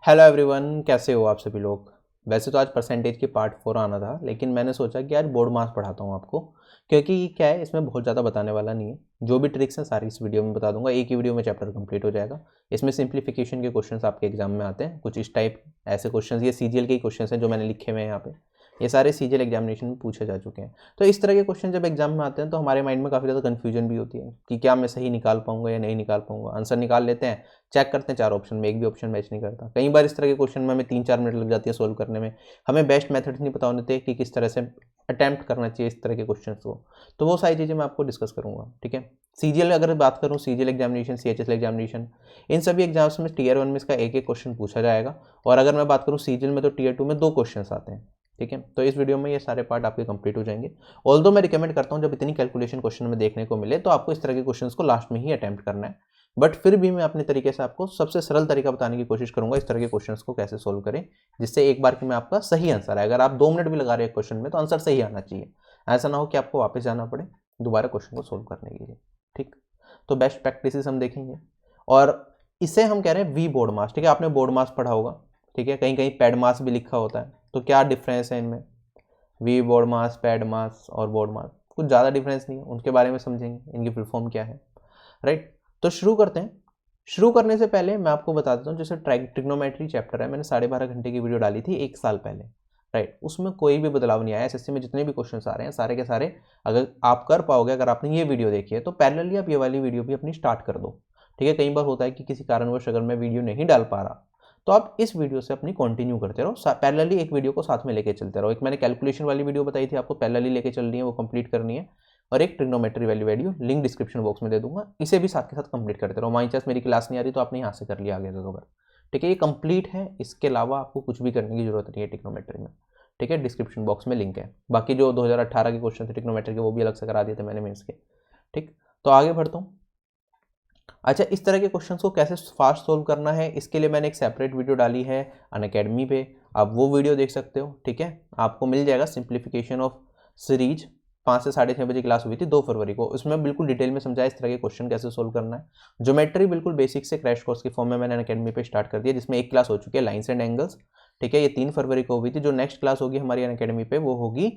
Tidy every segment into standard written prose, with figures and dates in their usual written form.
Hello everyone, कैसे हो आप सभी लोग। वैसे तो आज परसेंटेज की पार्ट 4 आना था, लेकिन मैंने सोचा कि आज बोर्ड मास पढ़ाता हूँ आपको, क्योंकि क्या है इसमें बहुत ज़्यादा बताने वाला नहीं है। जो भी ट्रिक्स हैं सारी इस वीडियो में बता दूंगा, एक ही वीडियो में चैप्टर कंप्लीट हो जाएगा। इसमें सिंप्लीफिकेशन के क्वेश्चंस आपके एग्जाम में आते हैं, कुछ इस टाइप ऐसे क्वेश्चंस, ये सीजीएल के ही क्वेश्चंस हैं जो मैंने लिखे हुए हैं यहाँ पे। ये सारे सीजीएल एग्जामिनेशन में पूछे जा चुके हैं। तो इस तरह के क्वेश्चन जब एग्जाम में आते हैं तो हमारे माइंड में काफ़ी ज़्यादा कन्फ्यूजन भी होती है कि क्या मैं सही निकाल पाऊंगा या नहीं निकाल पाऊंगा। आंसर निकाल लेते हैं, चेक करते हैं 4 ऑप्शन में, एक भी ऑप्शन मैच नहीं करता। कई बार इस तरह के क्वेश्चन में हमें 3-4 मिनट लग जाती है सोल्व करने में। हमें बेस्ट मेथड्स नहीं पता होते कि किस तरह से अटैम्प्ट करना चाहिए इस तरह के क्वेश्चन को। तो वो सारी चीज़ें मैं आपको डिस्कस करूँगा, ठीक है। सीजीएल अगर बात करूँ, सीजीएल एग्जामिनेशन, सीएचएसएल एग्जामिनेशन, इन सभी एग्जाम्स में टीयर 1 में इसका एक एक क्वेश्चन पूछा जाएगा। और अगर मैं बात करूँ सीजीएल में, तो टीयर 2 में 2 क्वेश्चन आते हैं, ठीक है। तो इस वीडियो में ये सारे पार्ट आपके कंप्लीट हो जाएंगे। ऑल्दो मैं रिकमेंड करता हूँ जब इतनी कैलकुलेशन क्वेश्चन में देखने को मिले तो आपको इस तरह के क्वेश्चंस को लास्ट में ही अटेम्प्ट करना है। बट फिर भी मैं अपने तरीके से आपको सबसे सरल तरीका बताने की कोशिश करूंगा इस तरह के क्वेश्चंस को कैसे सोल्व करें, जिससे एक बार कि में आपका सही आंसर आए। अगर आप 2 मिनट भी लगा रहे हैं क्वेश्चन में तो आंसर सही आना चाहिए। ऐसा ना हो कि आपको वापस जाना पड़े दोबारा क्वेश्चन को सोल्व करने के लिए, ठीक। तो बेस्ट प्रैक्टिसेस हम देखेंगे, और इसे हम कह रहे हैं वी बोर्ड मास, ठीक है। आपने बोर्ड मास पढ़ा होगा, ठीक है। कहीं कहीं पैड मास भी लिखा होता है, तो क्या डिफरेंस है इनमें। वी बोर्ड मास, पैड मास और बोर्ड मास, कुछ ज़्यादा डिफरेंस नहीं है, उनके बारे में समझेंगे, इनकी फुल फॉर्म क्या है, राइट। तो शुरू करते हैं। शुरू करने से पहले मैं आपको बता देता हूँ, जैसे ट्रिग्नोमेट्री चैप्टर है, मैंने 12.5 घंटे की वीडियो डाली थी 1 साल पहले, राइट। उसमें कोई भी बदलाव नहीं आया। एसएससी में जितने भी क्वेश्चन आ रहे हैं सारे के सारे अगर आप कर पाओगे, अगर आपने ये वीडियो देखी है तो पैरेलली आप ये वाली वीडियो भी अपनी स्टार्ट कर दो, ठीक है। कई बार होता है कि किसी कारणवश अगर मैं वीडियो नहीं डाल पा रहा तो आप इस वीडियो से अपनी कंटिन्यू करते रहो, पैरेलली एक वीडियो को साथ में लेके चलते रहो। एक मैंने कैलकुलेशन वाली वीडियो बताई थी आपको, पैरेलली लेके चलनी है, वो कंप्लीट करनी है। और एक ट्रिग्नोमेट्री वाली वीडियो, लिंक डिस्क्रिप्शन बॉक्स में दे दूंगा, इसे भी साथ के साथ कंप्लीट करते रहो। माई चांस मेरी क्लास नहीं आ रही तो आपने यहाँ से कर लिया आगे का कवर, ठीक है। ये कंप्लीट है, इसके अलावा आपको कुछ भी करने की जरूरत नहीं है ट्रिग्नोमेट्री में, ठीक है। डिस्क्रिप्शन बॉक्स में लिंक है। बाकी जो 2018 के क्वेश्चन थे ट्रिग्नोमेट्री के, वो भी अलग से करा दिए थे मैंने मेंस के, ठीक। तो आगे बढ़ता हूँ। अच्छा, इस तरह के क्वेश्चंस को कैसे फास्ट सोल्व करना है, इसके लिए मैंने एक सेपरेट वीडियो डाली है अनअकैडमी पे, आप वो वीडियो देख सकते हो, ठीक है। आपको मिल जाएगा सिंप्लीफिकेशन ऑफ सीरीज, 5 से 6:30 बजे क्लास हुई थी 2 फरवरी को। उसमें बिल्कुल डिटेल में समझाया इस तरह के क्वेश्चन कैसे सोल्व करना है। ज्योमेट्री बिल्कुल बेसिक से क्रैश कोर्स के फॉर्म में मैंने अनअकैडमी पे स्टार्ट कर दिया, जिसमें एक क्लास हो चुकी है लाइन्स एंड एंगल्स, ठीक है। ये 3 फरवरी को हुई थी। जो नेक्स्ट क्लास होगी हमारी अनअकैडमी पे वो होगी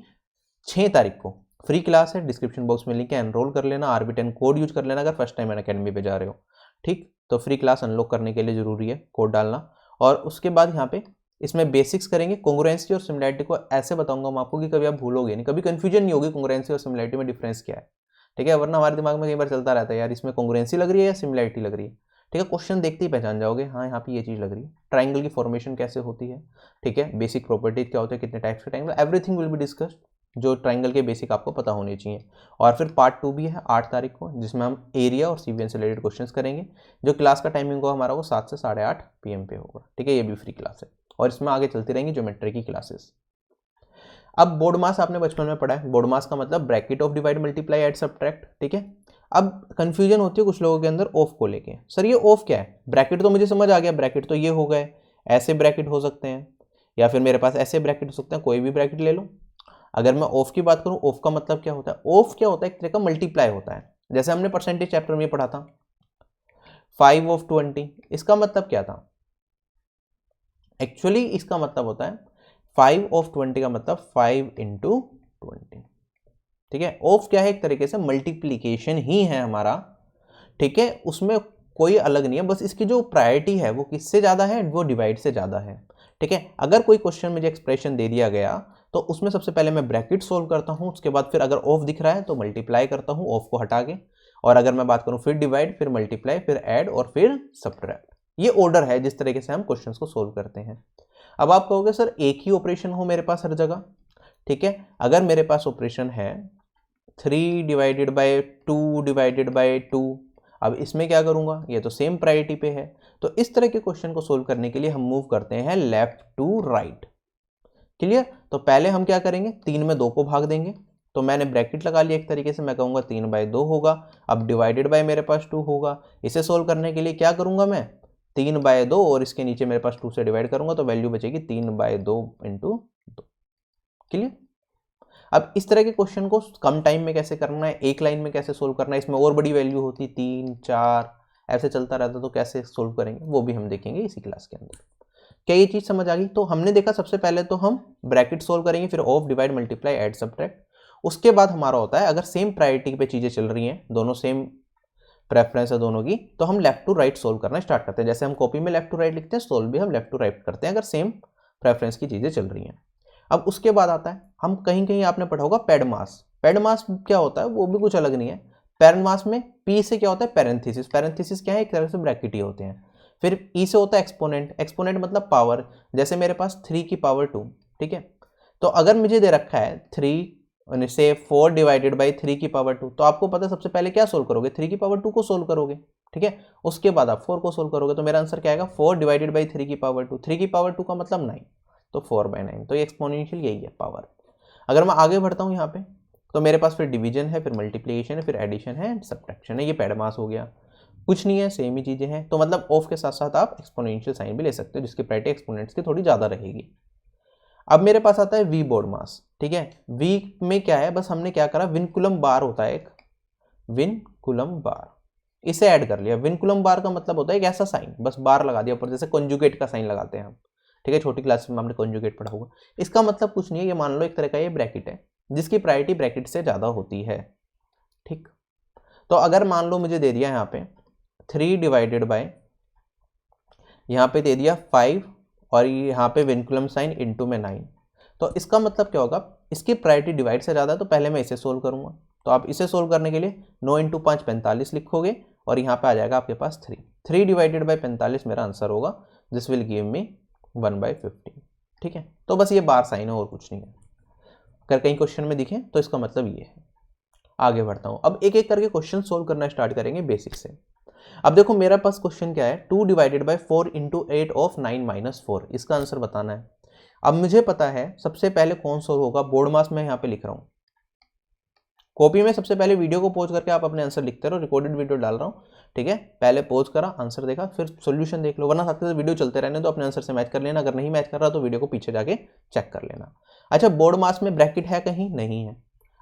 6 तारीख को। फ्री क्लास है, डिस्क्रिप्शन बॉक्स में लिंक है, एनरोल कर लेना, RB10 कोड यूज कर लेना अगर फर्स्ट टाइम अनअकैडमी पे जा रहे हो, ठीक। तो फ्री क्लास अनलॉक करने के लिए जरूरी है कोड डालना। और उसके बाद यहाँ पे इसमें बेसिक्स करेंगे। कॉन्ग्रुएंसी और सिमिलैरिटी को ऐसे बताऊंगा मैं आपको कि कभी आप भूलोगे नहीं, कभी कंफ्यूजन नहीं होगी कॉन्ग्रुएंसी और सिमिलैरिटी में डिफरेंस क्या है, ठीक है। वरना हमारे दिमाग में कई बार चलता रहता है यार इसमें कॉन्ग्रुएंसी लग रही है या सिमिलैरिटी लग रही है, ठीक है। क्वेश्चन देखते ही पहचान जाओगे, हाँ यहाँ पे ये चीज़ लग रही है। ट्राइंगल की फॉर्मेशन कैसे होती है, ठीक है। बेसिक प्रॉपर्टीज क्या होते हैं, कितने टाइप्स के triangle, everything will be discussed, जो ट्राइंगल के बेसिक आपको पता होने चाहिए। और फिर पार्ट 2 भी है 8 तारीख को, जिसमें हम एरिया और सीवीएन से रिलेटेड क्वेश्चंस करेंगे। जो क्लास का टाइमिंग होगा हमारा वो 7 से 8:30 PM पे होगा, ठीक है। ये भी फ्री क्लास है और इसमें आगे चलती रहेंगी ज्योमेट्री की क्लासेस। अब बोर्ड मास आपने बचपन में पढ़ा है, बोर्ड मास का मतलब bracket of divide multiply add subtract, ठीक है। अब कंफ्यूजन होती है कुछ लोगों के अंदर ऑफ को लेके, सर ये ऑफ क्या है। ब्रैकेट तो मुझे समझ आ गया, ब्रैकेट तो ये हो गए, ऐसे ब्रैकेट हो सकते हैं या फिर मेरे पास ऐसे ब्रैकेट हो सकते हैं, कोई भी ब्रैकेट ले लो। अगर मैं ऑफ की बात करूं, ऑफ का मतलब क्या होता है, ऑफ क्या होता है, एक तरह का मल्टीप्लाई होता है। जैसे हमने परसेंटेज चैप्टर में पढ़ा था 5 of 20, इसका मतलब क्या था, एक्चुअली इसका मतलब होता है 5 of 20 का मतलब 5 into 20, ठीक है। ऑफ क्या है, एक तरीके से मल्टीप्लीकेशन ही है हमारा, ठीक है। उसमें कोई अलग नहीं है, बस इसकी जो प्रायोरिटी है वो किससे ज़्यादा है, वो डिवाइड से ज़्यादा है, ठीक है। अगर कोई क्वेश्चन मुझे एक्सप्रेशन दे दिया गया तो उसमें सबसे पहले मैं ब्रैकेट सोल्व करता हूँ, उसके बाद फिर अगर ऑफ दिख रहा है तो मल्टीप्लाई करता हूँ ऑफ को हटा के, और अगर मैं बात करूँ फिर डिवाइड, फिर मल्टीप्लाई, फिर ऐड और फिर सब्ट्रैक्ट। ये ऑर्डर है जिस तरीके से हम क्वेश्चन को सोल्व करते हैं। अब आप कहोगे सर एक ही ऑपरेशन हो मेरे पास हर जगह, ठीक है। अगर मेरे पास ऑपरेशन है 3 डिवाइडेड बाई 2 डिवाइडेड बाई 2, अब इसमें क्या करूंगा, ये तो सेम प्रायोरिटी पे है। तो इस तरह के क्वेश्चन को सोल्व करने के लिए हम मूव करते हैं लेफ्ट टू राइट, क्लियर। तो पहले हम क्या करेंगे, 3 में 2 को भाग देंगे, तो मैंने ब्रैकेट लगा लिया एक तरीके से, मैं कहूँगा 3/2 होगा। अब डिवाइडेड बाय मेरे पास 2 होगा। इसे सोल्व करने के लिए क्या करूँगा मैं, 3/2 और इसके नीचे मेरे पास 2 से डिवाइड करूँगा तो वैल्यू बचेगी 3/2 इंटू 2, क्लियर। अब इस तरह के क्वेश्चन को कम टाइम में कैसे करना है, एक लाइन में कैसे सोल्व करना है, इसमें और बड़ी वैल्यू होती 3, 4 ऐसे चलता रहता तो कैसे सोल्व करेंगे, वो भी हम देखेंगे इसी क्लास के अंदर, क्या ये चीज़ समझ आ गई? तो हमने देखा सबसे पहले तो हम ब्रैकेट सोल्व करेंगे, फिर of, divide, multiply, add, subtract. उसके बाद हमारा होता है अगर सेम प्रायोरिटी पे चीज़ें चल रही हैं, दोनों सेम प्रेफरेंस है दोनों की, तो हम लेफ्ट टू राइट सोल्व करना स्टार्ट करते हैं। जैसे हम कॉपी में लेफ्ट टू राइट लिखते हैं, सोल्व भी हम लेफ्ट टू राइट करते हैं अगर सेम प्रेफरेंस की चीज़ें चल रही हैं। अब उसके बाद आता है, हम कहीं कहीं आपने पढ़ा होगा पेड मास। पेड मास क्या होता है? वो भी कुछ अलग नहीं है। पेड मास में पी से क्या होता है? पैरेंथेसिस। पैरेंथेसिस क्या है? एक तरह से ब्रैकेट ही होते हैं। फिर ई से होता है एक्सपोनेंट। एक्सपोनेंट मतलब पावर। जैसे मेरे पास 3 की पावर 2, ठीक है। तो अगर मुझे दे रखा है 3 से 4 डिवाइडेड बाई 3 की पावर 2, तो आपको पता है सबसे पहले क्या सोल्व करोगे? 3 की पावर 2 को सोल्व करोगे, ठीक है। उसके बाद आप 4 को सोल्व करोगे, तो मेरा आंसर क्या आएगा? 4 डिवाइडेड बाई 3 की पावर 2। 3 की पावर 2 का मतलब 9, तो 4/9। तो ये एक्सपोनेंशियल यही है, पावर। अगर मैं आगे बढ़ता हूँ यहाँ पे, तो मेरे पास फिर डिवीजन है, फिर मल्टीप्लिकेशन है, फिर एडिशन है, सब्ट्रैक्शन है। ये पेड मास हो गया, कुछ नहीं है, सेम ही चीज़ें हैं। तो मतलब ऑफ के साथ साथ आप एक्सपोनेंशियल साइन भी ले सकते हो, जिसकी प्रायोरिटी एक्सपोनेंट्स की थोड़ी ज़्यादा रहेगी। अब मेरे पास आता है वी बोर्ड मास, ठीक है। वी में क्या है? बस हमने क्या करा, विनकुलम बार होता है एक, विनकुलम बार, इसे ऐड कर लिया। विनकुलम बार का मतलब होता है एक ऐसा साइन, बस बार लगा दिया ऊपर, जैसे कॉन्जुगेट का साइन लगाते हैं हम, ठीक है। छोटी क्लास में हमने कॉन्जुगेट पढ़ा होगा। इसका मतलब कुछ नहीं है, ये मान लो एक तरह का ये ब्रैकेट है, जिसकी प्रायोरिटी ब्रैकेट से ज़्यादा होती है, ठीक। तो अगर मान लो मुझे दे दिया यहाँ पे 3 डिवाइडेड बाय, यहाँ पे दे दिया 5, और यहाँ पे विनकुलम साइन इनटू में 9, तो इसका मतलब क्या होगा? इसकी प्रायोरिटी डिवाइड से ज़्यादा है, तो पहले मैं इसे सोल्व करूँगा। तो आप इसे सोल्व करने के लिए 9 × 5 45 लिखोगे, और यहाँ पे आ जाएगा आपके पास 3 डिवाइडेड बाई 45 मेरा आंसर होगा, दिस विल गिव मी 1/15, ठीक है। तो बस ये बार साइन है और कुछ नहीं है। अगर कहीं क्वेश्चन में दिखे तो इसका मतलब ये है। आगे बढ़ता हूँ, अब एक एक करके क्वेश्चन सोल्व करना स्टार्ट करेंगे बेसिक से। अब देखो मेरा पास क्वेश्चन क्या है, 2 डिवाइडेड बाई 4 × 8 ऑफ 9 - 4, इसका आंसर बताना है। अब मुझे पता है सबसे पहले कौन सोल्व होगा, बोर्ड मास में यहाँ पे लिख रहा हूँ। कॉपी में सबसे पहले वीडियो को पॉज करके आप अपने आंसर लिखते रहो, रिकॉर्डेड वीडियो डाल रहा हूँ, ठीक है। पहले पॉज करा, आंसर देखा, फिर सोल्यूशन देख लो, वरना साथ में वीडियो चलते रहने तो अपने आंसर से मैच कर लेना। अगर नहीं मैच कर रहा तो वीडियो को पीछे जाके चेक कर लेना। अच्छा, बोर्ड मास में ब्रैकेट है कहीं? नहीं है।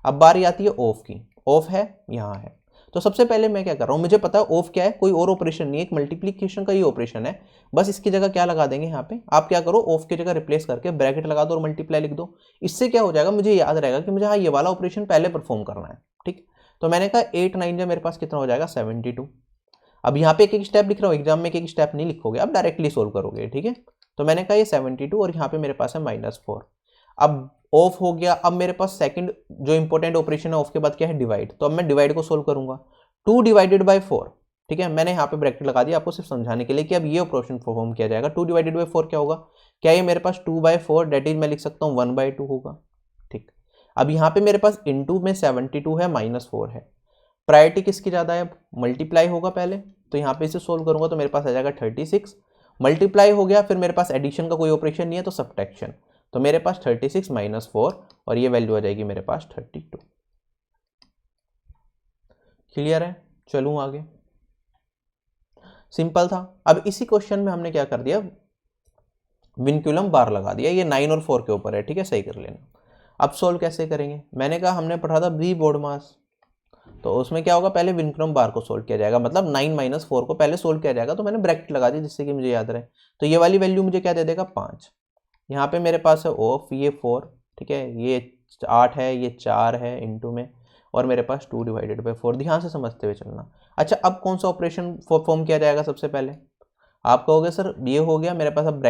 अब बारी आती है ऑफ की। ऑफ है, यहाँ है। तो सबसे पहले मैं क्या कर रहा हूँ, मुझे पता है ऑफ क्या है, कोई और ऑपरेशन नहीं है, एक मल्टीप्लीकेशन का ही ऑपरेशन है। बस इसकी जगह क्या लगा देंगे, यहाँ पे आप क्या करो, ऑफ की जगह रिप्लेस करके ब्रैकेट लगा दो और मल्टीप्लाई लिख दो। इससे क्या हो जाएगा, मुझे याद रहेगा कि मुझे हाँ ये वाला ऑपरेशन पहले परफॉर्म करना है, ठीक। तो मैंने कहा 8 9 जो मेरे पास कितना हो जाएगा, 72। अब यहाँ पे एक एक स्टेप लिख रहा हूँ, एग्जाम में एक एक स्टेप नहीं लिखोगे, अब डायरेक्टली सोल्व करोगे, ठीक है। तो मैंने कहा ये 72, और यहाँ पे मेरे पास है -4। अब ऑफ हो गया। अब मेरे पास सेकंड जो इंपॉर्टेंट ऑपरेशन है ऑफ के बाद क्या है, डिवाइड। तो अब मैं डिवाइड को सोल्व करूंगा, 2 डिवाइडेड बाई 4, ठीक है। मैंने यहाँ पे ब्रैकेट लगा दिया आपको सिर्फ समझाने के लिए कि अब ये ऑपरेशन परफॉर्म किया जाएगा। 2 डिवाइडेड बाई 4 क्या होगा, क्या ये मेरे पास 2/4, डेट इज मैं लिख सकता हूँ 1/2 होगा, ठीक। अब यहाँ पे मेरे पास इनटू में 72 है, -4 है। प्रायोरिटी किसकी ज़्यादा है? मल्टीप्लाई होगा पहले, तो यहाँ पे इसे सोल्व करूंगा तो मेरे पास आ जाएगा 36। मल्टीप्लाई हो गया, फिर मेरे पास एडिशन का कोई ऑपरेशन नहीं है तो सब्ट्रैक्शन। तो मेरे पास 36 - 4, और ये वैल्यू आ जाएगी मेरे पास 32। क्लियर है? चलूँ आगे। सिंपल था। अब इसी क्वेश्चन में हमने क्या कर दिया, विनक्यूलम बार लगा दिया। ये 9 और 4 के ऊपर है, ठीक है, सही कर लेना। अब सोल्व कैसे करेंगे, मैंने कहा हमने पढ़ा था वी बोर्ड मास, तो उसमें क्या होगा, पहले विनक्यूलम बार को सोल्व किया जाएगा, मतलब 9 - 4 को पहले सोल्व किया जाएगा। तो मैंने ब्रैकेट लगा दी जिससे कि मुझे याद रहे। तो ये वाली वैल्यू मुझे क्या दे देगा, 5। यहाँ पे मेरे पास है ऑफ, ये 4, ठीक है, ये 8 है, ये 4 है इनटू में, और मेरे पास 2 डिवाइडेड बाई 4। ध्यान से समझते हुए चलना। अच्छा, अब कौन सा ऑपरेशन परफॉर्म किया जाएगा सबसे पहले? आप कहोगे सर ये हो गया मेरे पास, अब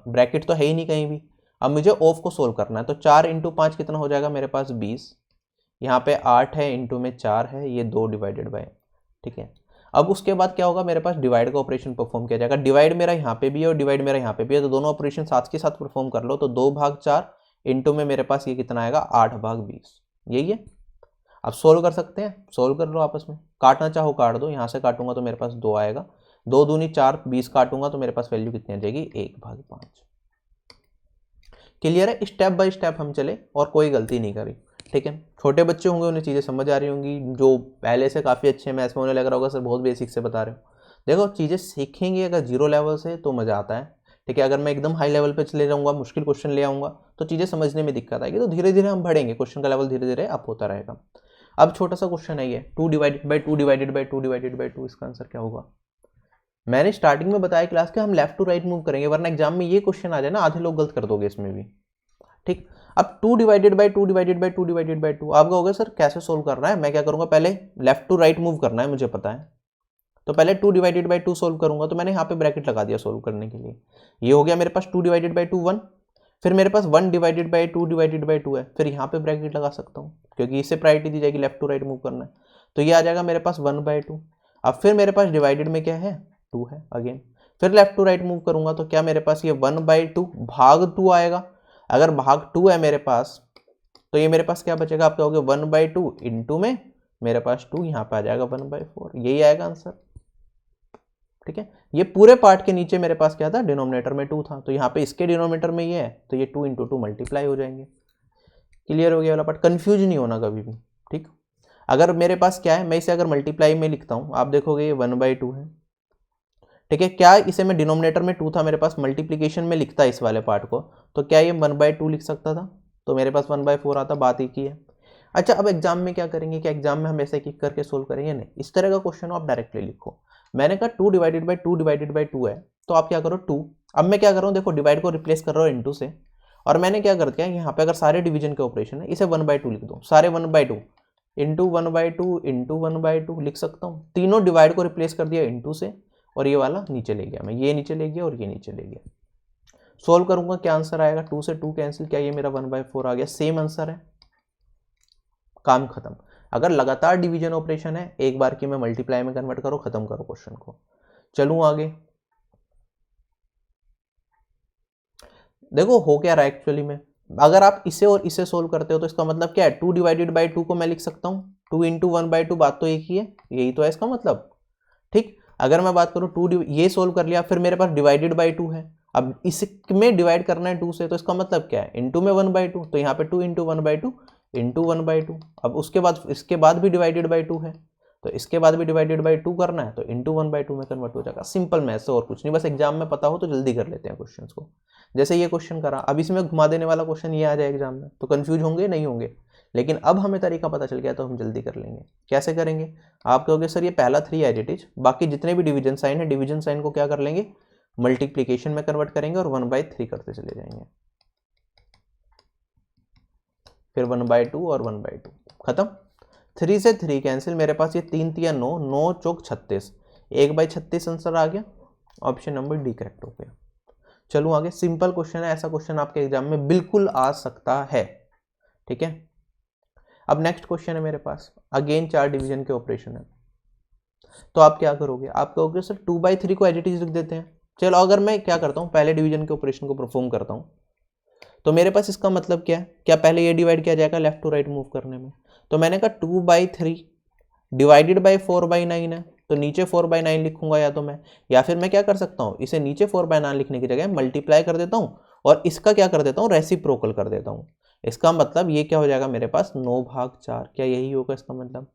ब्रैकेट तो है ही नहीं कहीं भी। अब मुझे ऑफ को सोल्व करना है, तो 4 × 5 कितना हो जाएगा मेरे पास, 20। यहाँ पे 8 है, इनटू में 4 है, ये 2 डिवाइडेड बाय, ठीक है। अब उसके बाद क्या होगा, मेरे पास डिवाइड का ऑपरेशन परफॉर्म किया जाएगा। डिवाइड मेरा यहाँ पे भी है और डिवाइड मेरा यहाँ पे भी है, तो दोनों ऑपरेशन साथ के साथ परफॉर्म कर लो। तो 2/4 इनटू में मेरे पास ये कितना आएगा, 8/20, यही है। अब सोल्व कर सकते हैं, सोल्व कर लो आपस में, काटना चाहो काट दो। यहाँ से काटूंगा तो मेरे पास 2 आएगा, 2 दूनी 4, 20 काटूंगा तो मेरे पास वैल्यू कितनी आ जाएगी, 1/5। क्लियर है? स्टेप बाय स्टेप हम चले और कोई गलती नहीं करी, ठीक है। छोटे बच्चे होंगे उन्हें चीज़ें समझ आ रही होंगी, जो पहले से काफ़ी अच्छे मैथ्स में उन्हें लग रहा होगा सर बहुत बेसिक से बता रहे हो। देखो चीज़ें सीखेंगे अगर 0 लेवल से तो मज़ा आता है, ठीक है। अगर मैं एकदम हाई लेवल पे चले जाऊँगा, मुश्किल क्वेश्चन ले आऊँगा तो चीज़ें समझने में दिक्कत आएगी। तो धीरे धीरे हम बढ़ेंगे, क्वेश्चन का लेवल धीरे धीरे अप होता रहेगा। अब छोटा सा क्वेश्चन है ये, 2 divided by 2 divided by 2 divided by 2, इसका आंसर क्या होगा? मैंने स्टार्टिंग में बताया क्लास के हम लेफ्ट टू राइट मूव करेंगे, वरना एग्जाम में ये क्वेश्चन आ जाए ना, आधे लोग गलत कर दोगे इसमें भी। ठीक, अब 2 divided by 2 divided by 2 divided by 2 आप कहोगे सर कैसे सोल्व करना है। मैं क्या करूंगा, पहले लेफ्ट टू राइट मूव करना है मुझे पता है, तो पहले 2 डिवाइडेड बाई 2 सोल्व करूंगा। तो मैंने यहाँ पे ब्रैकेट लगा दिया सोल्व करने के लिए। ये हो गया मेरे पास 2 डिवाइडेड बाई 2 1, फिर मेरे पास 1 डिवाइडेड बाई 2 डिवाइडेड बाई 2 है, फिर यहाँ पे ब्रैकेट लगा सकता हूँ क्योंकि इससे प्रायोरिटी दी जाएगी, लेफ्ट टू राइट मूव करना है। तो ये आ जाएगा मेरे पास 1/2। अब फिर मेरे पास डिवाइडेड में क्या है, 2 है अगेन, फिर लेफ्ट टू राइट मूव करूंगा तो क्या मेरे पास ये 1/2 भाग 2 आएगा। अगर भाग 2 है मेरे पास तो ये मेरे पास क्या बचेगा, आप कहोगे 1/2 इंटू में मेरे पास 2, यहाँ पे आ जाएगा 1/4, यही आएगा आंसर। ठीक है, ये पूरे पार्ट के नीचे मेरे पास क्या था, डिनोमिनेटर में 2 था, तो यहाँ पे इसके डिनोमिनेटर में ये है तो ये 2 इंटू 2 मल्टीप्लाई हो जाएंगे। क्लियर हो गया वाला पार्ट, कंफ्यूज नहीं होना कभी भी। ठीक, अगर मेरे पास क्या है, मैं इसे अगर मल्टीप्लाई में लिखता हूँ आप देखोगे ये 1/2 है। ठीक है, क्या इसे मैं डिनोमिनेटर में 2 था मेरे पास, मल्टीप्लीकेशन में लिखता इस वाले पार्ट को, तो क्या ये 1/2 लिख सकता था, तो मेरे पास 1/4 आता, बात एक ही है। अच्छा, अब एग्जाम में क्या करेंगे, क्या एग्जाम में हम ऐसे किक करके सोल्व करेंगे, नहीं, इस तरह का क्वेश्चन हो आप डायरेक्टली लिखो। मैंने कहा 2 डिवाइडेड बाई 2 डिवाइडेड बाई 2 है, तो आप क्या करो 2, अब मैं क्या कर रहा हूँ देखो, डिवाइड को रिप्लेस कर रहा हूँ इनटू से, और मैंने क्या कर दिया यहाँ पे अगर सारे डिवीजन के ऑपरेशन है इसे 1/2 लिख दो, सारे 1/2 इंटू 1/2 इंटू 1/2 लिख सकता हूँ। तीनों डिवाइड को रिप्लेस कर दिया इनटू से, और ये वाला नीचे ले गया मैं, ये नीचे ले गया और ये नीचे ले गया। सोल्व करूंगा क्या आंसर आएगा, 2 से 2 कैंसिल, क्या ये मेरा 1/4 आ गया, सेम आंसर है, काम खत्म। अगर लगातार डिवीजन ऑपरेशन है, एक बार की मैं मल्टीप्लाई में कन्वर्ट करो, खत्म करो क्वेश्चन को। चलूं आगे, देखो हो क्या रहा है एक्चुअली में, अगर आप इसे और इसे सोल्व करते हो तो इसका मतलब क्या है, 2 डिवाइडेड बाई 2 को मैं लिख सकता हूँ 2 इंटू 1/2, बात तो एक ही है, यही तो है इसका मतलब। ठीक, अगर मैं बात करूँ 2 ये सोल्व कर लिया, फिर मेरे पास डिवाइडेड बाई 2 है, अब इसमें डिवाइड करना है 2 से, तो इसका मतलब क्या है, इंटू में 1/2, तो यहाँ पे 2 इंटू 1/2 इंटू 1/2। अब उसके बाद इसके बाद भी डिवाइडेड बाई 2 है, तो इसके बाद भी डिवाइडेड बाई 2 करना है, तो इंटू 1/2 में कन्वर्ट हो जाएगा। सिंपल मैथ्स और कुछ नहीं, बस एग्जाम में पता हो तो जल्दी कर लेते हैं क्वेश्चन को। जैसे ये क्वेश्चन करा, अब इसमें घुमा देने वाला क्वेश्चन ये आ जाए एग्जाम में, तो कंफ्यूज होंगे नहीं होंगे, लेकिन अब हमें तरीका पता चल गया तो हम जल्दी कर लेंगे। कैसे करेंगे, आप कहोगे सर ये पहला 3 एज इट इज, बाकी जितने भी डिवीजन साइन है, डिवीजन साइन को क्या कर लेंगे, मल्टीप्लीकेशन में कन्वर्ट करेंगे और 1/3 करते चले जाएंगे, फिर 1/2 और 1/2 खत्म। 3 से 3 कैंसिल, मेरे पास ये 3 3 9, 9 चौक 36, 1/36 आंसर आ गया, ऑप्शन नंबर डी करेक्ट हो गया। चलो आगे, सिंपल क्वेश्चन है, ऐसा क्वेश्चन आपके एग्जाम में बिल्कुल आ सकता है। ठीक है, अब नेक्स्ट क्वेश्चन है मेरे पास, अगेन 4 डिवीजन के ऑपरेशन है, तो आप क्या करोगे, आप कहोगे सर 2/3 को एज इट इज लिख देते हैं। चलो अगर मैं क्या करता हूँ, पहले डिवीजन के ऑपरेशन को परफॉर्म करता हूँ, तो मेरे पास इसका मतलब क्या है, क्या पहले ये डिवाइड किया जाएगा लेफ्ट टू राइट मूव करने में, तो मैंने कहा 2/3 डिवाइडेड बाई 4/9 है, तो नीचे 4/9 लिखूंगा या तो मैं, या फिर मैं क्या कर सकता हूँ, इसे नीचे 4/9 लिखने की जगह मल्टीप्लाई कर देता हूँ और इसका क्या कर देता हूँ, रेसिप्रोकल कर देता हूँ। इसका मतलब ये क्या हो जाएगा मेरे पास 9/4, क्या यही होगा इसका मतलब।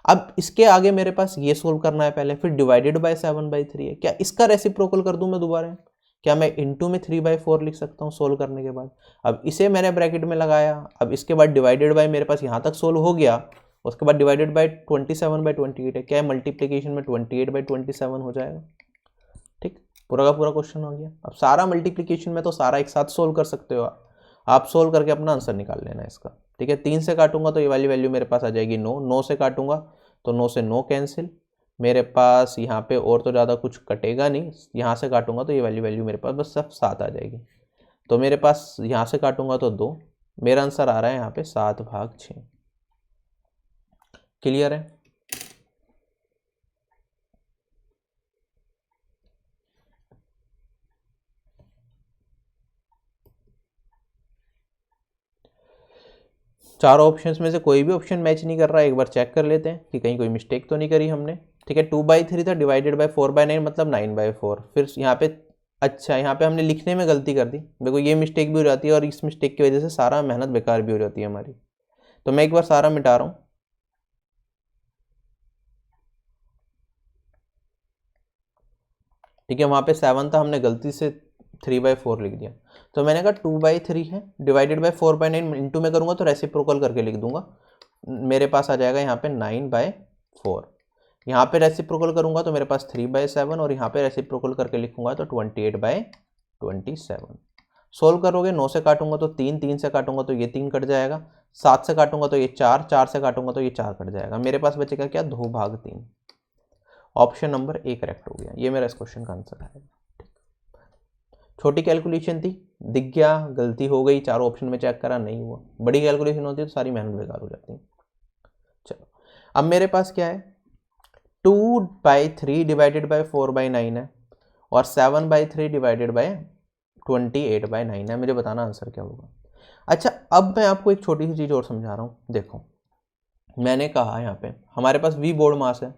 अब इसके आगे मेरे पास ये सोल्व करना है पहले, फिर डिवाइडेड बाय 7/3 है, क्या इसका रेसिप्रोकल कर दूं मैं दोबारा, क्या मैं इनटू में 3/4 लिख सकता हूँ सोल्व करने के बाद। अब इसे मैंने ब्रैकेट में लगाया, अब इसके बाद डिवाइडेड बाय मेरे पास यहाँ तक सोल्व हो गया, उसके बाद डिवाइडेड बाय 27/28 है, क्या है मल्टीप्लीकेशन में 28/27 हो जाएगा। ठीक, पूरा का पूरा क्वेश्चन हो गया। अब सारा मल्टीप्लीकेशन में तो सारा एक साथ सोल्व कर सकते हो आप सोल्व करके अपना आंसर निकाल लेना इसका। ठीक है, 3 से काटूंगा तो ये वाली वैल्यू मेरे पास आ जाएगी 9, 9 से काटूंगा तो 9 से 9 कैंसिल, मेरे पास यहाँ पे और तो ज़्यादा कुछ कटेगा नहीं, यहाँ से काटूंगा तो ये वैल्यू मेरे पास बस सब 7 आ जाएगी, तो मेरे पास यहाँ से काटूंगा तो 2, मेरा आंसर आ रहा है यहाँ पे 7/6। क्लियर है, चारों ऑप्शंस में से कोई भी ऑप्शन मैच नहीं कर रहा है, एक बार चेक कर लेते हैं कि कहीं कोई मिस्टेक तो नहीं करी हमने। ठीक है, 2/3 था डिवाइडेड बाय 4/9 मतलब 9/4, फिर यहाँ पे अच्छा यहाँ पे हमने लिखने में गलती कर दी, देखो ये मिस्टेक भी हो जाती है और इस मिस्टेक की वजह से सारा मेहनत बेकार भी हो जाती है हमारी, तो मैं एक बार सारा मिटा रहा हूँ। ठीक है, वहाँ पे 7 था, हमने गलती से 3/4 लिख दिया, तो मैंने कहा 2/3 है डिवाइडेड बाय 4/9 इंटू में करूँगा तो रेसिप्रोकल करके लिख दूंगा, मेरे पास आ जाएगा यहाँ पे 9/4। यहाँ पे रेसिप्रोकल करूंगा तो मेरे पास 3/7 और यहाँ पे रेसिप्रोकल करके लिखूंगा तो 28/27। सोल्व करोगे 9 से काटूंगा तो 3, 3 से काटूंगा तो ये 3 कट जाएगा, 7 से काटूंगा तो ये 4, 4 से काटूंगा तो ये 4 कट जाएगा। मेरे पास बचेगा क्या, 2/3। ऑप्शन नंबर ए करेक्ट हो गया। ये मेरा इस क्वेश्चन का आंसर है। छोटी कैलकुलेशन थी, दिख गया, गलती हो गई, चारों ऑप्शन में चेक करा, नहीं हुआ। बड़ी कैलकुलेशन होती है तो सारी मेहनत बेकार हो जाती है। चलो अब मेरे पास क्या है, 2/3 डिवाइडेड बाई 4/9 है और 7/3 डिवाइडेड बाई 28/9 है। मुझे बताना आंसर क्या होगा। अच्छा अब मैं आपको एक छोटी सी चीज़ और समझा रहा हूँ। देखो मैंने कहा यहाँ पे हमारे पास v बोर्ड मास है,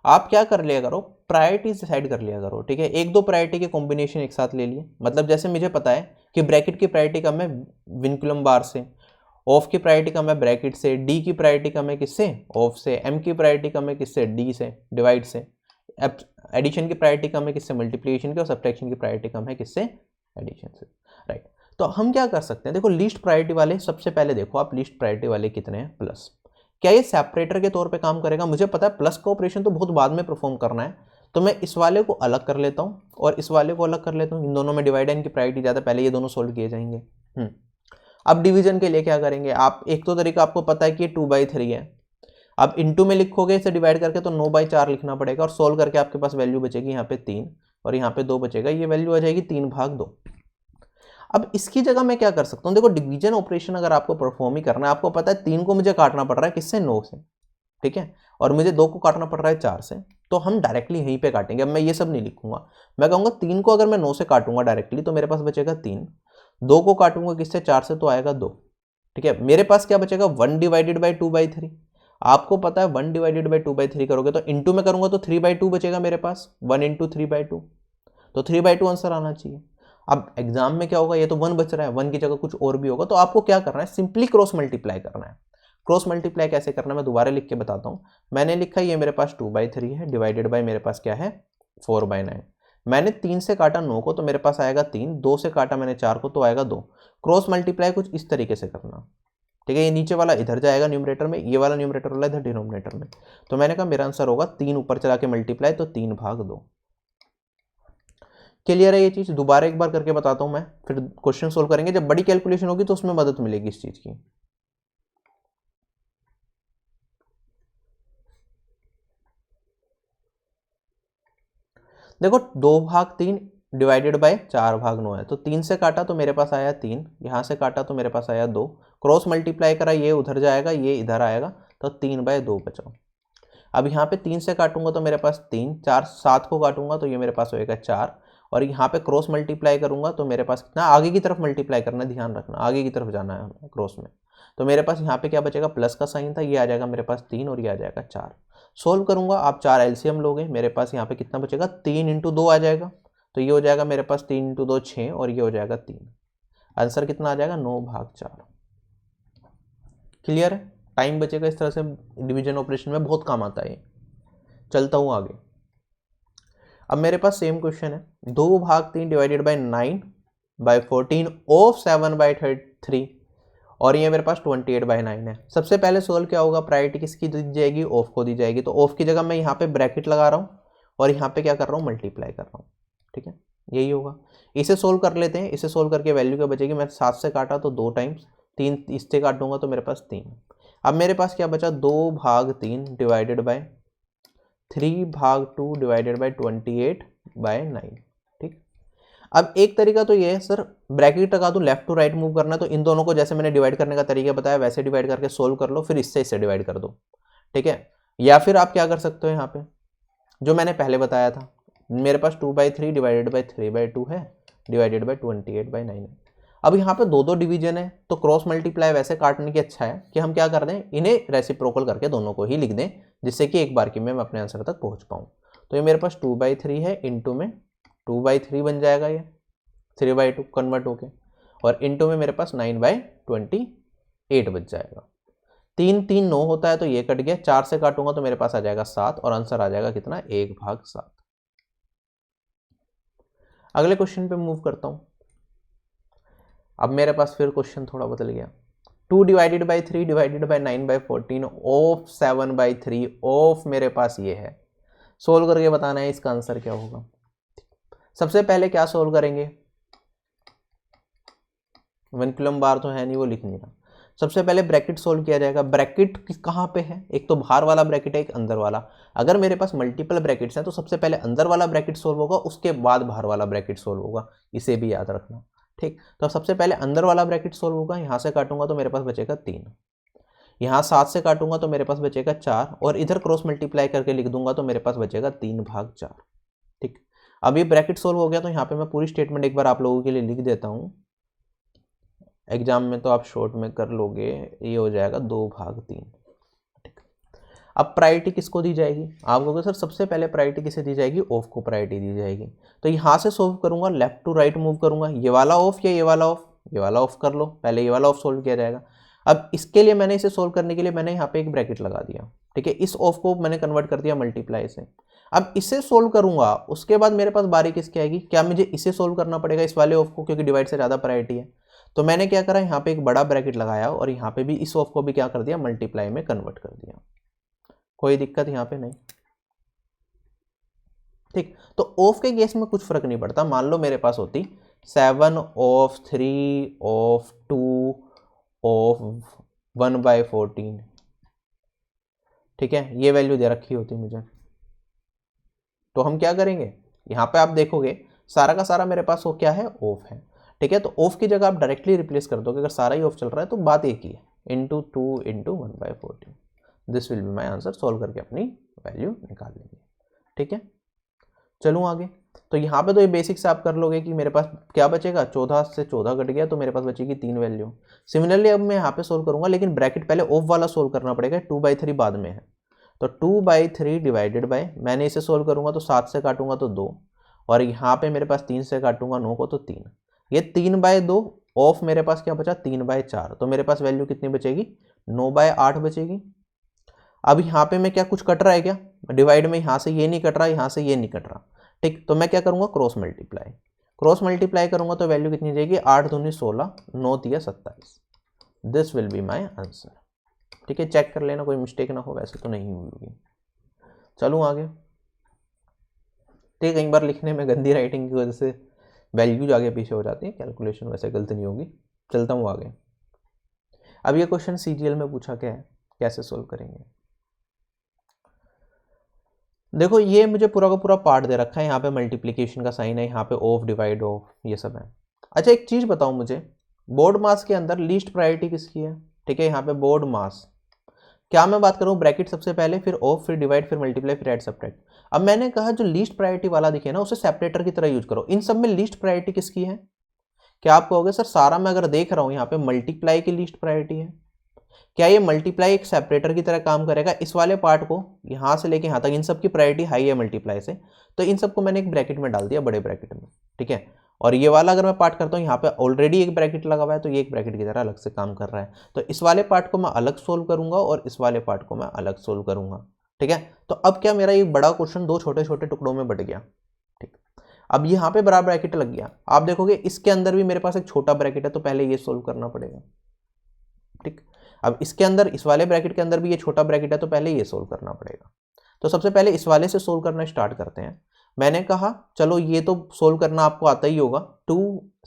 आप क्या कर लिया करो, प्रायोरिटीज डिसाइड कर लिया करो, ठीक है। एक दो प्रायोरिटी के कॉम्बिनेशन एक साथ ले लिए, मतलब जैसे मुझे पता है कि ब्रैकेट की प्रायोरिटी कम है विनकुलम बार से, ऑफ की प्रायोरिटी कम है ब्रैकेट से, डी की प्रायोरिटी कम है किससे, ऑफ से, एम की प्रायोरिटी कम है किससे, डी से, डिवाइड से, एडिशन की प्रायोरिटी कम है किससे, मल्टीप्लिकेशन की, और सब्ट्रैक्शन की प्रायोरिटी कम है किससे, एडिशन से, राइट। तो हम क्या कर सकते हैं, देखो लीस्ट प्रायोरिटी वाले, सबसे पहले देखो आप लीस्ट प्रायोरिटी वाले कितने हैं, प्लस। क्या ये सेपरेटर के तौर पे काम करेगा, मुझे पता है प्लस का ऑपरेशन तो बहुत बाद में परफॉर्म करना है, तो मैं इस वाले को अलग कर लेता हूँ और इस वाले को अलग कर लेता हूँ। इन दोनों में डिवाइड है, इनकी प्रायोरिटी ज़्यादा, पहले ये दोनों सोल्व किए जाएंगे। अब डिवीजन के लिए क्या करेंगे आप, एक तो तरीका आपको पता है कि 2/3 है, अब इंटू में लिखोगे इसे डिवाइड करके तो 9/4 लिखना पड़ेगा, और सोल्व करके आपके पास वैल्यू बचेगी यहाँ पे 3 और यहाँ पे 2 बचेगा, ये वैल्यू आ जाएगी 3/2। अब इसकी जगह मैं क्या कर सकता हूँ, देखो डिवीजन ऑपरेशन अगर आपको परफॉर्म ही करना है, आपको पता है 3 को मुझे काटना पड़ रहा है किससे, 9 से, ठीक है, और मुझे 2 को काटना पड़ रहा है 4 से, तो हम डायरेक्टली यहीं पे काटेंगे। अब मैं ये सब नहीं लिखूंगा, मैं कहूँगा 3 को अगर मैं 9 से काटूंगा डायरेक्टली तो मेरे पास बचेगा 3, 2 को काटूंगा किससे, 4 से, तो आएगा 2, ठीक है। मेरे पास क्या बचेगा, 1 डिवाइडेड बाई 2/3। आपको पता है 1 डिवाइडेड बाई 2/3 करोगे तो इंटू में करूंगा तो 3/2 बचेगा मेरे पास, 1 इंटू 3/2, तो 3/2 आंसर आना चाहिए। अब एग्जाम में क्या होगा, ये तो 1 बच रहा है, 1 की जगह कुछ और भी होगा, तो आपको क्या करना है, सिंपली क्रॉस मल्टीप्लाई करना है। क्रॉस मल्टीप्लाई कैसे करना है मैं दोबारा लिख के बताता हूँ। मैंने लिखा ये मेरे पास 2/3 है, डिवाइडेड बाई मेरे पास क्या है 4/9। मैंने 3 से काटा 9 को तो मेरे पास आएगा 3, 2 से काटा मैंने 4 को तो आएगा 2। क्रॉस मल्टीप्लाई कुछ इस तरीके से करना, ठीक है। ये नीचे वाला इधर जाएगा न्यूमरेटर में, ये वाला न्यूमरेटर वाला इधर डिनोमिनेटर में, तो मैंने कहा मेरा आंसर होगा 3 ऊपर चला के मल्टीप्लाई तो 3/2। क्लियर है ये चीज, दोबारा एक बार करके बताता हूं मैं, फिर क्वेश्चन सोल्व करेंगे। जब बड़ी कैलकुलेशन होगी तो उसमें मदद मिलेगी इस चीज की। देखो 2/3 डिवाइडेड बाय 4/9 है, तो 3 से काटा तो मेरे पास आया 3, यहां से काटा तो मेरे पास आया 2, क्रॉस मल्टीप्लाई करा, ये उधर जाएगा ये इधर आएगा, तो 3/2 बचा। अब यहाँ पे 3 से काटूंगा तो मेरे पास 3, 4, 7 को काटूंगा तो ये मेरे पास होएगा 4, और यहाँ पे क्रॉस मल्टीप्लाई करूंगा तो मेरे पास कितना, आगे की तरफ मल्टीप्लाई करना, ध्यान रखना आगे की तरफ जाना है हमें क्रॉस में, तो मेरे पास यहाँ पे क्या बचेगा, प्लस का साइन था, ये आ जाएगा मेरे पास 3 और ये आ जाएगा 4। सोल्व करूंगा, आप 4 एलसीएम लोगे, मेरे पास यहाँ पे कितना बचेगा, 3 इंटू 2 आ जाएगा, तो ये हो जाएगा मेरे पास 3 इंटू 2 6 और ये हो जाएगा 3। आंसर कितना आ जाएगा, 9/4। क्लियर है, टाइम बचेगा, इस तरह से डिवीजन ऑपरेशन में बहुत काम आता है। चलता हूँ आगे। अब मेरे पास सेम क्वेश्चन है, 2/3 डिवाइडेड बाई 9/14 ऑफ 7/3, और ये मेरे पास 28/9 है। सबसे पहले सोल्व क्या होगा, प्रायोरिटी किसकी दी जाएगी, ऑफ को दी जाएगी, तो ऑफ की जगह मैं यहाँ पे ब्रैकेट लगा रहा हूँ और यहाँ पे क्या कर रहा हूँ, मल्टीप्लाई कर रहा हूँ, ठीक है, यही होगा। इसे सोल्व कर लेते हैं, इसे सोल्व करके वैल्यू क्या बचेगी, मैं 7 से काटा तो 2 टाइम्स, 3 इससे काटूंगा तो मेरे पास 3। अब मेरे पास क्या बचा, 2/3 डिवाइडेड बाई 3/2 डिवाइडेड बाई 28/9, ठीक। अब एक तरीका तो ये है सर, ब्रैकेट लगा दूं, लेफ्ट टू राइट मूव करना, तो इन दोनों को जैसे मैंने डिवाइड करने का तरीका बताया वैसे डिवाइड करके सोल्व कर लो, फिर इससे डिवाइड कर दो, ठीक है। या फिर आप क्या कर सकते हो, यहाँ पे जो मैंने पहले बताया था, मेरे पास 2/3 डिवाइडेड बाई 3/2 है, डिवाइडेड बाई 28/9 है। अब यहाँ पे 2 डिवीजन है, तो क्रॉस मल्टीप्लाई वैसे काटने की अच्छा है कि हम क्या कर दें, इन्हें रेसिप्रोकल करके दोनों को ही लिख दें, जिससे कि एक बार की मैं अपने आंसर तक पहुंच पाऊँ। तो ये मेरे पास 2/3 है, इंटू में 2/3 बन जाएगा, ये 3/2 कन्वर्ट होके, और इंटू में मेरे पास 9/28 बच जाएगा। 3 3 9 होता है तो ये कट गया, 4 से काटूंगा तो मेरे पास आ जाएगा 7 और आंसर आ जाएगा कितना, 1/7। अगले क्वेश्चन पे मूव करता हूं। अब मेरे पास फिर क्वेश्चन थोड़ा बदल गया, 2 divided by 3 divided by 9/14 of 7/3 of मेरे पास ये है। सोल्व करके बताना है इसका आंसर क्या होगा। सबसे पहले क्या सोल्व करेंगे, 1 कूलम बार तो है नहीं, वो लिख नहीं रहा। सबसे पहले ब्रैकेट सोल्व किया जाएगा। ब्रैकेट कहाँ पे है, एक तो बाहर वाला ब्रैकेट है, एक अंदर वाला। अगर मेरे पास मल्टीपल ब्रैकेट्स हैं तो सबसे पहले अंदर वाला ब्रैकेट सोल्व होगा, उसके बाद बाहर वाला ब्रैकेट सोल्व होगा, इसे भी याद रखना। ठीक, तो सबसे पहले अंदर वाला ब्रैकेट सोल्व होगा। यहाँ से काटूंगा तो मेरे पास बचेगा 3, यहाँ 7 से काटूंगा तो मेरे पास बचेगा 4, और इधर क्रॉस मल्टीप्लाई करके लिख दूंगा तो मेरे पास बचेगा 3/4। ठीक, अब ये ब्रैकेट सोल्व हो गया तो यहाँ पे मैं पूरी स्टेटमेंट एक बार आप लोगों के लिए लिख देता हूँ। एग्जाम में तो आप शॉर्ट में कर लोगे, ये हो जाएगा 2/3। ठीक, अब प्रायोरिटी किसको दी जाएगी, आप कहोगे सर सबसे पहले प्रायोरिटी किसे दी जाएगी, ऑफ को प्रायोरिटी दी जाएगी। तो यहाँ से सोल्व करूंगा, लेफ्ट टू राइट मूव करूंगा, ये वाला ऑफ या ये वाला ऑफ, ये वाला ऑफ कर लो, पहले ये वाला ऑफ सोल्व किया जाएगा। अब इसके लिए मैंने इसे सोल्व करने के लिए मैंने यहाँ पे एक ब्रैकेट लगा दिया। ठीक है, इस ऑफ को मैंने कन्वर्ट कर दिया मल्टीप्लाई से। अब इसे सोल्व करूंगा, उसके बाद मेरे पास बारी किसकी आएगी, क्या मुझे इसे सोल्व करना पड़ेगा इस वाले ऑफ को, क्योंकि डिवाइड से ज़्यादा प्रायोरिटी है। तो मैंने क्या करा, यहाँ पे एक बड़ा ब्रैकेट लगाया और यहाँ पे भी इस ऑफ को भी क्या कर दिया, मल्टीप्लाई में कन्वर्ट कर दिया। कोई दिक्कत यहाँ पे नहीं। ठीक, तो ऑफ के केस में कुछ फर्क नहीं पड़ता। मान लो मेरे पास होती 7 ऑफ 3 ऑफ 2 ऑफ 1/14। ठीक है, ये वैल्यू दे रखी होती मुझे, तो हम क्या करेंगे, यहाँ पे आप देखोगे सारा का सारा मेरे पास वो क्या है, ऑफ है। ठीक है, तो ऑफ की जगह आप डायरेक्टली रिप्लेस कर दोगे, अगर सारा ही ऑफ चल रहा है तो बात एक ही है, into 2 into 1/14। This will be my answer. Solve करके अपनी वैल्यू निकाल लेंगे। ठीक है, चलूँ आगे। तो यहाँ पे तो ये बेसिक से आप कर लोगे कि मेरे पास क्या बचेगा, 14 से 14 कट गया तो मेरे पास बचेगी 3 वैल्यू। सिमिलरली अब मैं यहाँ पे सोल्व करूँगा, लेकिन ब्रैकेट पहले ऑफ वाला सोल्व करना पड़ेगा, 2/3 बाद में है। तो 2/3 डिवाइडेड बाय, मैंने इसे सोल्व करूँगा तो 7 से काटूंगा तो 2, और यहाँ पे मेरे पास 3 से काटूंगा 9 को तो 3, ये 3/2 ऑफ मेरे पास क्या बचा, 3/4। तो मेरे पास वैल्यू कितनी बचेगी, 9/8 बचेगी। अब यहाँ पे मैं क्या कुछ कट रहा है क्या, डिवाइड में यहाँ से ये नहीं कट रहा, यहाँ से ये नहीं कट रहा। ठीक, तो मैं क्या करूँगा, क्रॉस मल्टीप्लाई, क्रॉस मल्टीप्लाई करूँगा तो वैल्यू कितनी जाएगी, 8 दूनी 16, 9 तिया 27। This will be my answer. ठीक है, चेक कर लेना कोई मिस्टेक ना हो, वैसे तो नहीं हुई होगी। चलूँ आगे। ठीक, कई बार लिखने में गंदी राइटिंग की वजह से वैल्यूज आगे पीछे हो जाती है, कैलकुलेशन वैसे गलत नहीं होगी। चलता हूँ आगे। अब ये क्वेश्चन सीजीएल में पूछा क्या है, कैसे सोल्व करेंगे। देखो ये मुझे पूरा का पूरा पार्ट दे रखा है, यहाँ पे मल्टीप्लिकेशन का साइन है, यहाँ पे ऑफ डिवाइड ऑफ ये सब है। अच्छा एक चीज़ बताओ मुझे, बोर्ड मास के अंदर लीस्ट प्रायोरिटी किसकी है। ठीक है, यहाँ पे बोर्ड मास, क्या मैं बात करूँ, ब्रैकेट सबसे पहले, फिर ऑफ, फिर डिवाइड, फिर मल्टीप्लाई, फिर ऐड सब्ट्रैक्ट। अब मैंने कहा जो लीस्ट प्रायोरिटी वाला दिखे ना उसे सेपरेटर की तरह यूज करो। इन सब में लीस्ट प्रायोरिटी किसकी है, क्या आप कहोगे सर सारा मैं अगर देख रहा हूँ यहाँ पे मल्टीप्लाई की लीस्ट प्रायोरिटी है, क्या ये मल्टीप्लाई एक सेपरेटर की तरह काम करेगा। इस वाले पार्ट को यहाँ से लेके यहाँ तक इन सब की प्रायोरिटी हाई है मल्टीप्लाई से, तो इन सबको मैंने एक ब्रैकेट में डाल दिया, बड़े ब्रैकेट में। ठीक है, और ये वाला अगर मैं पार्ट करता हूँ, यहाँ पे ऑलरेडी एक ब्रैकेट लगा हुआ है तो ये एक ब्रैकेट की तरह अलग से काम कर रहा है। तो इस वाले पार्ट को मैं अलग सोल्व करूंगा और इस वाले पार्ट को मैं अलग सोल्व करूंगा। ठीक है, तो अब क्या मेरा ये बड़ा क्वेश्चन दो छोटे छोटे टुकड़ों में बट गया। ठीक, अब यहाँ पे बड़ा ब्रैकेट लग गया, आप देखोगे इसके अंदर भी मेरे पास एक छोटा ब्रैकेट है, तो पहले ये सोल्व करना पड़ेगा। ठीक, अब इसके अंदर इस वाले ब्रैकेट के अंदर भी ये छोटा ब्रैकेट है, तो पहले ये सोल्व करना पड़ेगा। तो सबसे पहले इस वाले से सोल्व करना स्टार्ट करते हैं। मैंने कहा चलो ये तो सोल्व करना आपको आता ही होगा, 2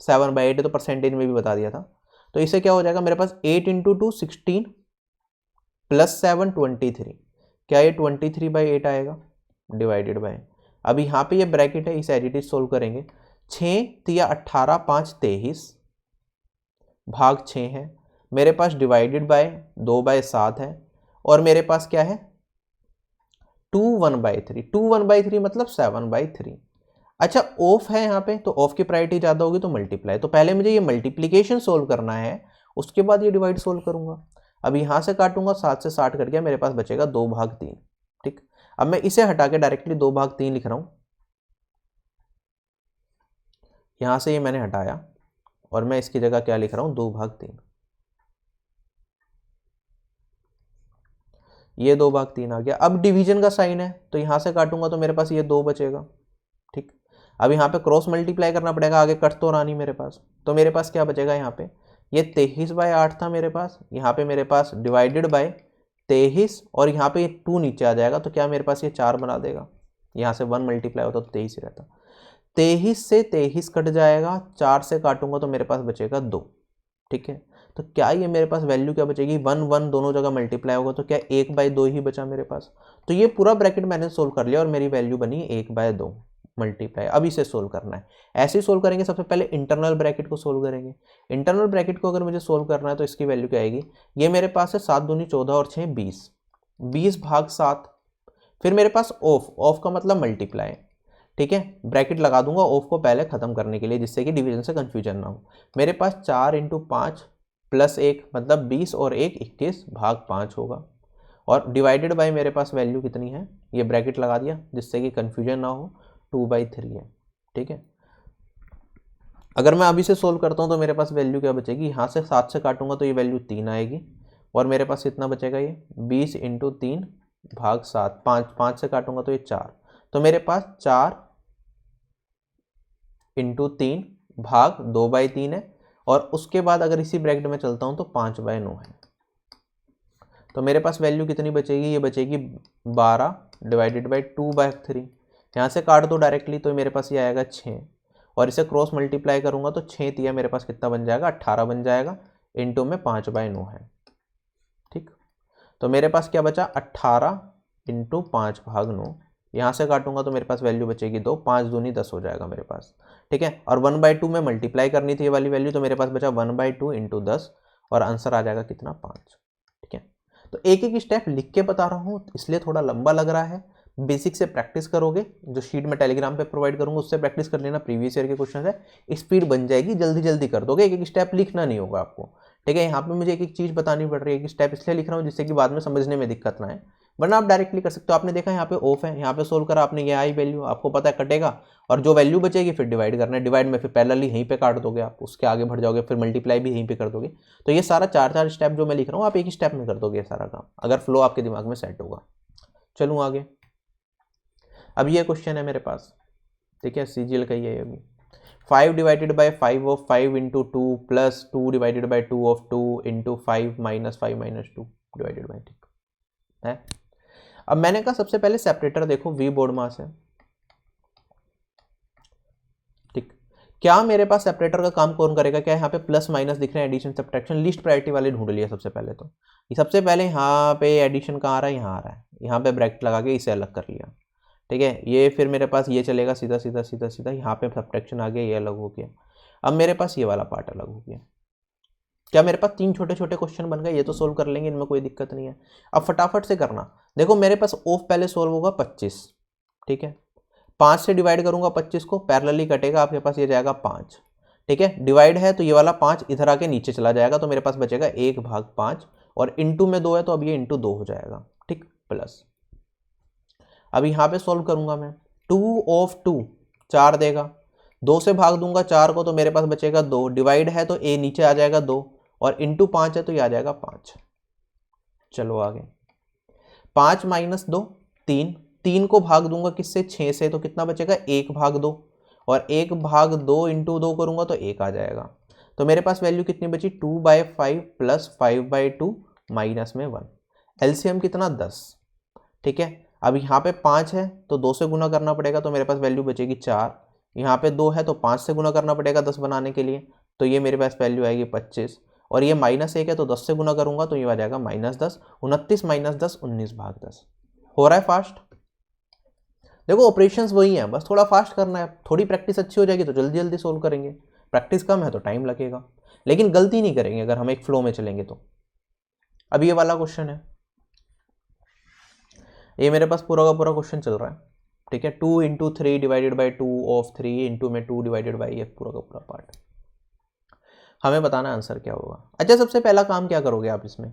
7/8 तो परसेंटेज में भी बता दिया था। तो इसे क्या हो जाएगा मेरे पास 8 × 2 16 प्लस 7 23, क्या ये 23/8 आएगा डिवाइडेड बाय। अब यहाँ पे ये ब्रैकेट है, इस एज इट इज सोल्व करेंगे। 6 तिया 18 5 23 भाग 6 है मेरे पास, डिवाइडेड बाय 2/7 है, और मेरे पास क्या है 2 1/3, 2 1/3 मतलब 7/3। अच्छा ऑफ है यहाँ पे, तो ऑफ की प्रायोरिटी ज़्यादा होगी तो मल्टीप्लाई। तो पहले मुझे ये मल्टीप्लीकेशन सोल्व करना है, उसके बाद ये डिवाइड सोल्व करूंगा। अब यहाँ से काटूंगा, 7 से 60 कट गया, मेरे पास बचेगा 2/3। ठीक, अब मैं इसे हटा के डायरेक्टली 2/3 लिख रहा हूँ। यहाँ से ये मैंने हटाया और मैं इसकी जगह क्या लिख रहा हूँ, 2/3। ये 2/3 आ गया। अब डिवीजन का साइन है, तो यहाँ से काटूंगा तो मेरे पास ये 2 बचेगा। ठीक, अब यहाँ पे क्रॉस मल्टीप्लाई करना पड़ेगा, आगे कट तो रहा नहीं मेरे पास, तो मेरे पास क्या बचेगा यहाँ पे ये 23/8 था मेरे पास, यहाँ पे मेरे पास डिवाइडेड बाय 23 और यहाँ पे 2 नीचे आ जाएगा, तो क्या मेरे पास ये 4 बना देगा, यहाँ से 1 मल्टीप्लाई होता तो 23 ही रहता। 23 से 23 कट जाएगा, 4 से काटूंगा तो मेरे पास बचेगा 2। ठीक है, तो क्या ये मेरे पास वैल्यू क्या बचेगी, 1 1 दोनों जगह मल्टीप्लाई होगा तो क्या 1/2 ही बचा मेरे पास। तो ये पूरा ब्रैकेट मैंने सोल्व कर लिया और मेरी वैल्यू बनी 1/2 मल्टीप्लाई। अब इसे सोल्व करना है, ऐसे ही सोल्व करेंगे। सबसे पहले इंटरनल ब्रैकेट को सोल्व करेंगे। इंटरनल ब्रैकेट को अगर मुझे सोल्व करना है तो इसकी वैल्यू क्या आएगी, ये मेरे पास है 7 दूनी 14 और 6 20, 20/7। फिर मेरे पास ऑफ का मतलब मल्टीप्लाई। ठीक है, ब्रैकेट लगा दूंगा ऑफ को पहले खत्म करने के लिए, जिससे कि डिवीजन से कंफ्यूजन ना हो। मेरे पास 4 × 5 + 1 मतलब 20 और 1 21/5 होगा। और डिवाइडेड बाय मेरे पास वैल्यू कितनी है, ये ब्रैकेट लगा दिया जिससे कि कंफ्यूजन ना हो, 2/3 है। ठीक है, अगर मैं अभी से सोल्व करता हूँ तो मेरे पास वैल्यू क्या बचेगी, यहाँ से 7 से काटूंगा तो ये वैल्यू 3 आएगी और मेरे पास कितना बचेगा, ये 20 × 3/7, 5 से काटूंगा तो ये 4, तो मेरे पास 4 × 3/2/3 है। और उसके बाद अगर इसी ब्रैकेट में चलता हूँ तो 5/9 है। तो मेरे पास वैल्यू कितनी बचेगी, ये बचेगी 12 डिवाइडेड बाई 2/3। यहाँ से काट दो डायरेक्टली तो मेरे पास ये आएगा 6 और इसे क्रॉस मल्टीप्लाई करूँगा तो 6 तिया मेरे पास कितना बन जाएगा, 18 बन जाएगा, इंटू में 5/9 है। ठीक, तो मेरे पास क्या बचा, 18 × 5/9। यहाँ से काटूंगा तो मेरे पास वैल्यू बचेगी 2, 5 दूनी 10 हो जाएगा मेरे पास। ठीक है, और 1/2 में मल्टीप्लाई करनी थी ये वाली वैल्यू, तो मेरे पास बचा 1/2 × 10 और आंसर आ जाएगा कितना, 5। ठीक है, तो एक एक स्टेप लिख के बता रहा हूँ इसलिए थोड़ा लंबा लग रहा है। बेसिक से प्रैक्टिस करोगे, जो शीट में टेलीग्राम पे प्रोवाइड करूंगा उससे प्रैक्टिस कर लेना, प्रीवियस ईयर के क्वेश्चन है, स्पीड बन जाएगी, जल्दी जल्दी कर दोगे, एक एक स्टेप लिखना नहीं होगा आपको। ठीक है, यहाँ पे मुझे एक एक चीज़ बतानी पड़ रही है, एक स्टेप इसलिए लिख रहा हूँ जिससे कि बाद में समझने में दिक्कत ना आए, वरना आप डायरेक्टली कर सकते हो। आपने देखा यहाँ पे ऑफ है, यहाँ पे सोल्व करा आपने, ये आई वैल्यू आपको पता है कटेगा, और जो वैल्यू बचेगी फिर डिवाइड करना है, डिवाइड में फिर पैरेलली यहीं पे काट दोगे आप, उसके आगे बढ़ जाओगे, फिर मल्टीप्लाई भी यहीं पे कर दोगे। तो ये सारा 4 स्टेप जो मैं लिख रहा हूँ आप एक ही स्टेप में कर दोगे ये सारा काम, अगर फ्लो आपके दिमाग में सेट होगा। चलूँ आगे, अब ये क्वेश्चन है मेरे पास, ठीक है, सीजीएल का ही है अभी। 5 divided by 5 of 5 × 2 plus 2 divided by 2 of 2 × 5 - 5 - 2 divided by, ठीक है। अब मैंने कहा सबसे पहले सेपरेटर देखो, वी बोर्ड मास है। ठीक, क्या मेरे पास सेपरेटर का काम कौन करेगा, क्या यहाँ पे प्लस माइनस दिख रहे हैं, एडिशन सब्ट्रैक्शन, लिस्ट प्रायोरिटी वाले ढूंढ लिया सबसे पहले। तो सबसे पहले यहाँ पे एडिशन कहाँ आ रहा है, यहाँ आ रहा है, यहाँ पे ब्रैकेट लगा के इसे अलग कर लिया। ठीक है, ये फिर मेरे पास ये चलेगा सीधा सीधा सीधा सीधा, यहाँ पे सब्ट्रैक्शन आ गया, ये अलग हो गया। अब मेरे पास ये वाला पार्ट अलग हो गया। क्या मेरे पास 3 छोटे छोटे क्वेश्चन बन गए, ये तो सोल्व कर लेंगे, इनमें कोई दिक्कत नहीं है। अब फटाफट से करना, देखो मेरे पास ऑफ पहले सोल्व होगा 25। ठीक है, 5 से डिवाइड करूंगा 25 को, पैरेलली कटेगा, आपके पास ये जाएगा 5। ठीक है, डिवाइड है तो ये वाला 5 इधर आके नीचे चला जाएगा, तो मेरे पास बचेगा 1/5 और इंटू में 2 है तो अब ये इंटू 2 हो जाएगा। ठीक, प्लस अब यहाँ पे सोल्व करूंगा मैं, 2 ऑफ 2 4 देगा, 2 से भाग दूंगा 4 को तो मेरे पास बचेगा 2, डिवाइड है तो ए नीचे आ जाएगा 2 और इंटू 5 है तो ये आ जाएगा 5। चलो आगे, 5 - 2 3, 3 को भाग दूंगा किससे, 6 से, तो कितना बचेगा 1/2 और 1/2 इंटू 2 करूंगा तो 1 आ जाएगा। तो मेरे पास वैल्यू कितनी बची, 2/5 प्लस 5/2 माइनस में 1, एलसीएम कितना 10। ठीक है, अब यहाँ पे 5 है तो 2 से गुना करना पड़ेगा, तो मेरे पास वैल्यू बचेगी 4। यहाँ पे 2 है तो 5 से गुना करना पड़ेगा 10 बनाने के लिए, तो ये मेरे पास वैल्यू आएगी 25। और ये -1 है तो 10 से गुना करूंगा तो ये आ जाएगा -10, 29 - 10 19/10। हो रहा है फास्ट, देखो ऑपरेशंस वही हैं, बस थोड़ा फास्ट करना है, थोड़ी प्रैक्टिस अच्छी हो जाएगी तो जल्दी जल्दी सोल्व करेंगे, प्रैक्टिस कम है तो टाइम लगेगा, लेकिन गलती नहीं करेंगे अगर हम एक फ्लो में चलेंगे तो। अब ये वाला क्वेश्चन है, ये मेरे पास पूरा का पूरा क्वेश्चन चल रहा है। ठीक है, 2 × 3 डिवाइडेड बाई 2 ऑफ 3 इंटू में 2 डिवाइडेड बाई, ये पूरा का पूरा पार्ट हमें बताना आंसर क्या होगा। अच्छा, सबसे पहला काम क्या करोगे आप इसमें,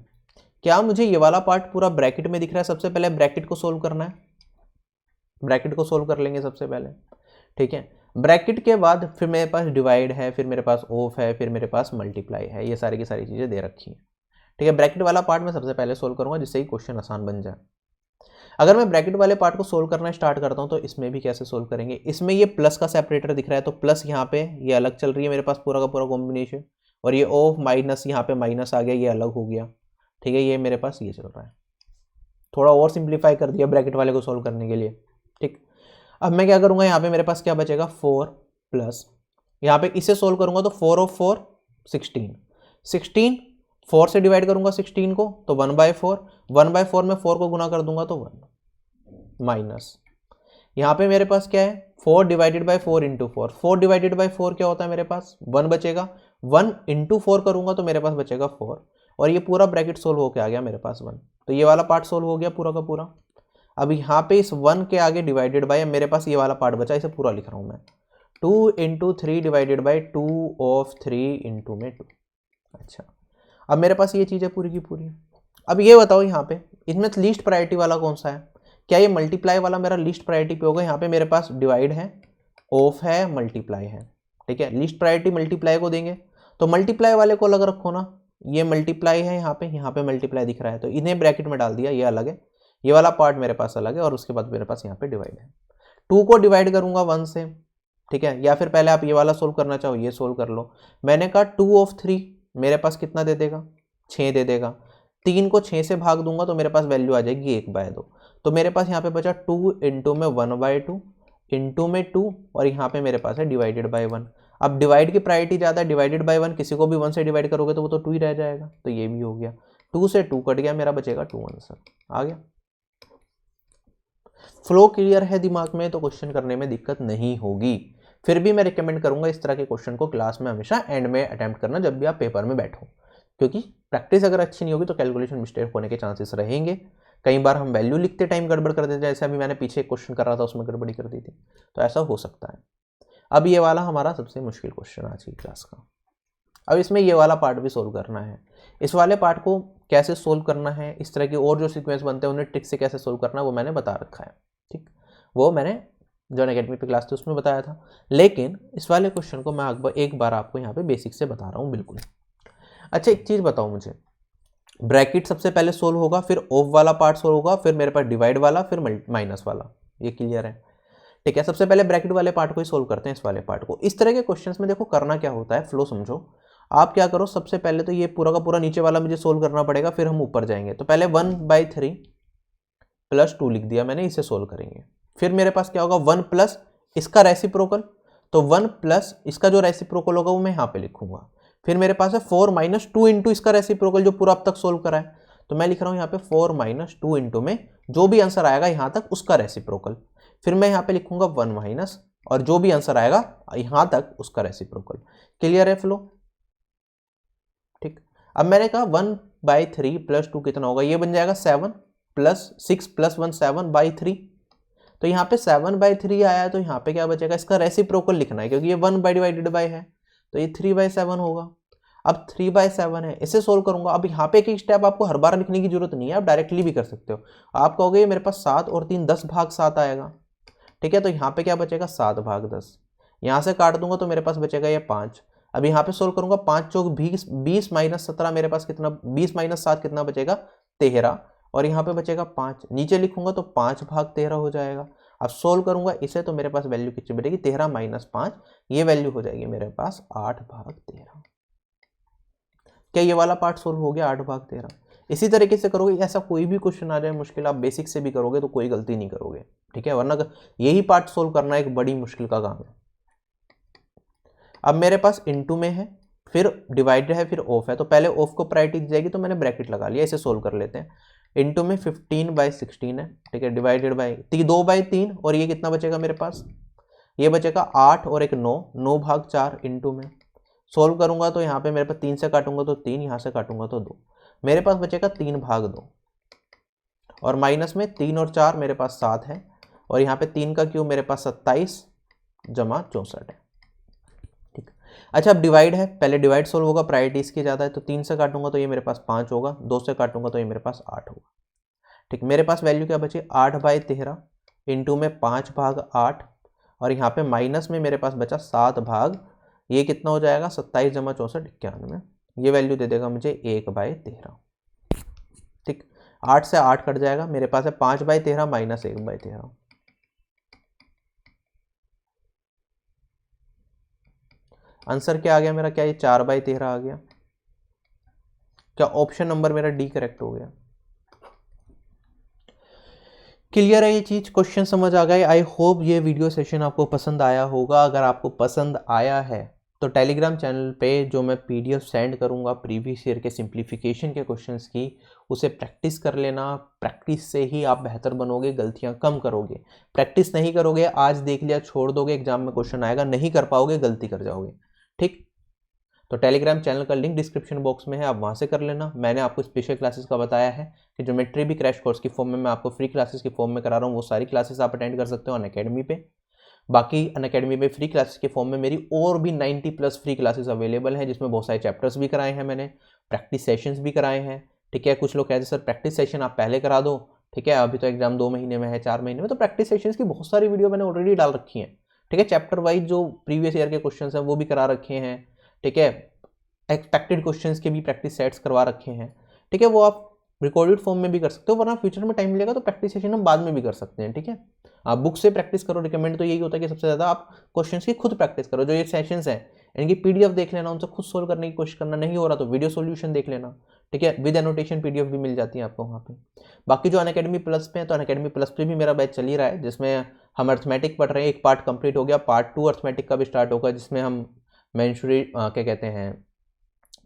क्या मुझे ये वाला पार्ट पूरा ब्रैकेट में दिख रहा है, सबसे पहले ब्रैकेट को सोल्व करना है, ब्रैकेट को सोल्व कर लेंगे सबसे पहले। ठीक है, ब्रैकेट के बाद फिर मेरे पास डिवाइड है, फिर मेरे पास ऑफ है, फिर मेरे पास मल्टीप्लाई है, ये सारी की सारी चीज़ें दे रखी हैं। ठीक है, ब्रैकेट वाला पार्ट मैं सबसे पहले सोल्व करूंगा जिससे कि क्वेश्चन आसान बन जाए। अगर मैं ब्रैकेट वाले पार्ट को सोल्व करना स्टार्ट करता हूं तो इसमें भी कैसे सोल्व करेंगे, इसमें ये प्लस का सेपरेटर दिख रहा है तो प्लस यहाँ पे ये अलग चल रही है मेरे पास पूरा का पूरा कॉम्बिनेशन, और ये ऑफ माइनस यहाँ पे माइनस आ गया, ये अलग हो गया, ठीक है। ये मेरे पास ये चल रहा है, थोड़ा और सिंप्लीफाई कर दिया ब्रैकेट वाले को सोल्व करने के लिए, ठीक। अब मैं क्या करूँगा, यहाँ पे मेरे पास क्या बचेगा 4 प्लस, यहाँ पे इसे सोल्व करूँगा तो 4 ऑफ 4 16, 16 4 से डिवाइड करूँगा 16 को तो 1/4, 1/4 में 4 को गुना कर दूंगा तो 1 माइनस, यहाँ पे मेरे पास क्या है 4 divided by 4 into 4, 4 divided by 4 क्या होता है मेरे पास 1 बचेगा, 1 इंटू 4 करूँगा तो मेरे पास बचेगा 4, और ये पूरा ब्रैकेट सोल्व होके आ गया मेरे पास 1, तो ये वाला पार्ट सोल्व हो गया पूरा का पूरा। अब यहाँ पे इस 1 के आगे डिवाइडेड बाय मेरे पास ये वाला पार्ट बचा, इसे पूरा लिख रहा हूँ मैं, 2 into 3 divided by 2 of 3 into में 2। अच्छा, अब मेरे पास ये चीज़ है पूरी की पूरी। अब ये बताओ यहाँ पे इसमें लीस्ट प्रायोरिटी वाला कौन सा है, क्या ये मल्टीप्लाई वाला मेरा लीस्ट प्रायोरिटी पे होगा। यहाँ पे मेरे पास डिवाइड है, ऑफ है, मल्टीप्लाई है, ठीक है। लीस्ट प्रायोरिटी मल्टीप्लाई को देंगे, तो मल्टीप्लाई वाले को अलग रखो ना, ये मल्टीप्लाई है यहाँ पे मल्टीप्लाई दिख रहा है तो इन्हें ब्रैकेट में डाल दिया, ये अलग है, ये वाला पार्ट मेरे पास अलग है, और उसके बाद मेरे पास यहाँ पे डिवाइड है। 2 को डिवाइड करूंगा 1 से, ठीक है, या फिर पहले आप ये वाला सोल्व करना चाहो ये सोल्व कर लो। मैंने कहा 2 ऑफ 3 मेरे पास कितना दे देगा 6 दे देगा, 3 को 6 से भाग दूंगा तो मेरे पास वैल्यू आ जाएगी 1/2, तो मेरे पास यहाँ पे बचा 2 इंटू में 1/2 इंटू में 2, और यहाँ पे मेरे पास है डिवाइडेड बाई 1। अब डिवाइड की प्रायोरिटी ज़्यादा है, डिवाइडेड बाई 1 किसी को भी 1 से डिवाइड करोगे तो वो तो 2 ही रह जाएगा, तो ये भी हो गया, 2 से 2 कट गया, मेरा बचेगा 2 आंसर आ गया। फ्लो क्लियर है दिमाग में तो क्वेश्चन करने में दिक्कत नहीं होगी। फिर भी मैं रिकमेंड करूंगा इस तरह के क्वेश्चन को क्लास में हमेशा एंड में अटेम्प्ट करना जब भी आप पेपर में बैठो, क्योंकि प्रैक्टिस अगर अच्छी नहीं होगी तो कैलकुलेशन मिस्टेक होने के चांसेस रहेंगे। कई बार हम वैल्यू लिखते टाइम गड़बड़ कर देते हैं, जैसे अभी मैंने पीछे एक क्वेश्चन कर रहा था उसमें गड़बड़ी कर दी थी, तो ऐसा हो सकता है। अब ये वाला हमारा सबसे मुश्किल क्वेश्चन आज की क्लास का। अब इसमें ये वाला पार्ट भी सोल्व करना है। इस वाले पार्ट को कैसे सोल्व करना है, इस तरह के और जो सीक्वेंस बनते हैं उन्हें ट्रिक से कैसे सोल्व करना है वो मैंने बता रखा है, ठीक, वो मैंने जो अकेडमी पे क्लास थी उसमें बताया था। लेकिन इस वाले क्वेश्चन को मैं एक बार आपको यहाँ पे बेसिक से बता रहा हूँ बिल्कुल। अच्छा, एक चीज़ बताओ मुझे, ब्रैकेट सबसे पहले सोल्व होगा, फिर ऑफ वाला पार्ट सोल्व होगा, फिर मेरे पास डिवाइड वाला, फिर माइनस वाला, ये क्लियर है, ठीक है। सबसे पहले ब्रैकेट वाले पार्ट को ही सोल्व करते हैं, इस वाले पार्ट को। इस तरह के क्वेश्चंस में देखो करना क्या होता है, फ्लो समझो। आप क्या करो, सबसे पहले तो ये पूरा का पूरा नीचे वाला मुझे सोल्व करना पड़ेगा, फिर हम ऊपर जाएंगे। तो पहले 1/3 प्लस 2 लिख दिया मैंने, इसे सोल्व करेंगे। फिर मेरे पास क्या होगा 1 प्लस इसका रेसिप्रोकल, तो 1 प्लस इसका जो रेसिप्रोकल होगा वो मैं यहाँ पे लिखूंगा। फिर मेरे पास है 4 - 2 इंटू इसका रेसिप्रोकल जो पूरा अब तक सोल्व करा है, तो मैं लिख रहा हूँ यहाँ पे 4 - 2 इंटू में जो भी आंसर आएगा यहाँ तक उसका रेसिप्रोकल। फिर मैं यहाँ पे लिखूंगा 1 माइनस, और जो भी आंसर आएगा यहाँ तक उसका रेसिप्रोकल। क्लियर है फ्लो, ठीक। अब मैंने कहा 1/3 प्लस 2 कितना होगा, ये बन जाएगा 7 प्लस 6 प्लस 1 7/3। तो यहाँ पे 7/3 आया है, तो यहाँ पे क्या बचेगा, इसका रेसिप्रोकल लिखना है क्योंकि ये 1 डिवाइडेड बाई है, तो ये 3/7 होगा। अब 3/7 है, इसे सोल्व करूंगा। अब यहाँ पे एक स्टेप आपको हर बार लिखने की जरूरत नहीं है, आप डायरेक्टली भी कर सकते हो। आप कहोगे मेरे पास 7 और 3 10/7 आएगा, ठीक है। तो यहाँ पे क्या बचेगा 7/10, यहाँ से काट दूंगा तो मेरे पास बचेगा ये 5। अब यहाँ पे सोल्व करूंगा 5 चौक 20, 20 - 17 मेरे पास कितना, 20 - 7 कितना बचेगा 13, और यहाँ पे बचेगा 5। नीचे लिखूंगा तो 5/13 हो जाएगा। अब सोल्व करूंगा इसे तो मेरे पास वैल्यू कितनी बचेगी 13 - 5, ये वैल्यू हो जाएगी मेरे पास 8/13। क्या ये वाला पार्ट सोल्व हो गया 8/13। इसी तरीके से करोगे, ऐसा कोई भी क्वेश्चन आ जाए मुश्किल, आप बेसिक से भी करोगे तो कोई गलती नहीं करोगे, ठीक है, वरना यही पार्ट सोल्व करना एक बड़ी मुश्किल का काम है। अब मेरे पास इनटू में है, फिर डिवाइडेड है, फिर ऑफ है, तो पहले ऑफ को प्रायोरिटी दी जाएगी, तो मैंने ब्रैकेट लगा लिया। इसे सोल्व कर लेते हैं। इनटू में 15/16 है, ठीक है, डिवाइडेड बाई 2/3, और ये कितना बचेगा मेरे पास, ये बचेगा 8 और एक 9, 9/4 इनटू में। सोल्व करूंगा तो यहाँ पे मेरे पास 3 से काटूंगा तो 3, यहाँ से काटूंगा तो 2, मेरे पास बचेगा 3/2, और माइनस में 3 और 4 मेरे पास 7 है, और यहाँ पे 3 का क्यूब मेरे पास 27 जमा 64 है, ठीक। अच्छा, अब डिवाइड है, पहले डिवाइड सोल्व होगा, प्रायोरिटी इसकी ज़्यादा है, तो 3 से काटूंगा तो ये मेरे पास 5 होगा, 2 से काटूंगा तो ये मेरे पास 8 होगा, ठीक। मेरे पास वैल्यू क्या बची 8/13 इंटू में 5/8, और यहाँ पे माइनस में मेरे पास बचा 7 ये कितना हो जाएगा 27 जमा 64 91, ये वैल्यू दे देगा मुझे 1/13, ठीक। 8 से 8 कट जाएगा, मेरे पास है 5/13 माइनस 1/13। आंसर क्या आ गया मेरा, क्या ये 4/13 आ गया? क्या ऑप्शन नंबर मेरा डी करेक्ट हो गया? क्लियर है ये चीज़, क्वेश्चन समझ आ गए? आई होप ये वीडियो सेशन आपको पसंद आया होगा। अगर आपको पसंद आया है तो टेलीग्राम चैनल पे जो मैं पीडीएफ सेंड करूँगा प्रीवियस ईयर के सिंप्लीफिकेशन के क्वेश्चंस की, उसे प्रैक्टिस कर लेना। प्रैक्टिस से ही आप बेहतर बनोगे, गलतियाँ कम करोगे। प्रैक्टिस नहीं करोगे, आज देख लिया छोड़ दोगे, एग्जाम में क्वेश्चन आएगा नहीं कर पाओगे, गलती कर जाओगे। ठीक, तो टेलीग्राम चैनल का लिंक डिस्क्रिप्शन बॉक्स में है, आप वहाँ से कर लेना। मैंने आपको स्पेशल क्लासेस का बताया है कि ज्योमेट्री भी क्रैश कोर्स की फॉर्म में मैं आपको फ्री क्लासेस की फॉर्म में करा रहा हूँ, वो सारी क्लासेस आप अटेंड कर सकते हो अनअकैडमी पे। बाकी अनअकैडमी पे फ्री क्लासेस के फॉर्म में मेरी और भी 90+ फ्री क्लासेस अवेलेबल हैं, जिसमें बहुत सारे चैप्टर्स भी कराए हैं मैंने, प्रैक्टिस सेशंस भी कराए हैं। ठीक है, कुछ लोग कहते हैं सर प्रैक्टिस सेशन आप पहले करा दो, ठीक है अभी तो एग्जाम 2 महीने में है, 4 महीने में, तो प्रैक्टिस सेशंस की बहुत सारी वीडियो मैंने ऑलरेडी डाल रखी हैं। ठीक है, चैप्टर वाइज जो प्रीवियस ईयर के क्वेश्चन हैं वो भी करा रखे हैं। ठीक है, एक्सपेक्टेड क्वेश्चंस के भी प्रैक्टिस सेट्स करवा रखे हैं। ठीक है, वो आप रिकॉर्डेड फॉर्म में भी कर सकते हो, वरना फ्यूचर में टाइम मिलेगा तो प्रैक्टिस सेशन हम बाद में भी कर सकते हैं। ठीक है, आप बुक से प्रैक्टिस करो, रिकमेंड तो यही होता है कि सबसे ज़्यादा आप क्वेश्चंस की खुद प्रैक्टिस करो। जो ये सेशंस हैं इनकी पीडीएफ देख लेना, उनसे खुद सोल्व करने की कोशिश करना, नहीं हो रहा तो वीडियो सॉल्यूशन देख लेना। ठीक है, विद एनोटेशन पीडीएफ भी मिल जाती है आपको वहाँ पे। बाकी जो अनअकैडमी प्लस पे है, तो अनअकैडमी प्लस पे भी मेरा बैच चल ही रहा है, जिसमें हम अर्थमेटिक पढ़ रहे हैं। एक पार्ट कंप्लीट हो गया, पार्ट 2 अर्थमेटिक का भी स्टार्ट होगा, जिसमें हम मेंशुरेट क्या कहते हैं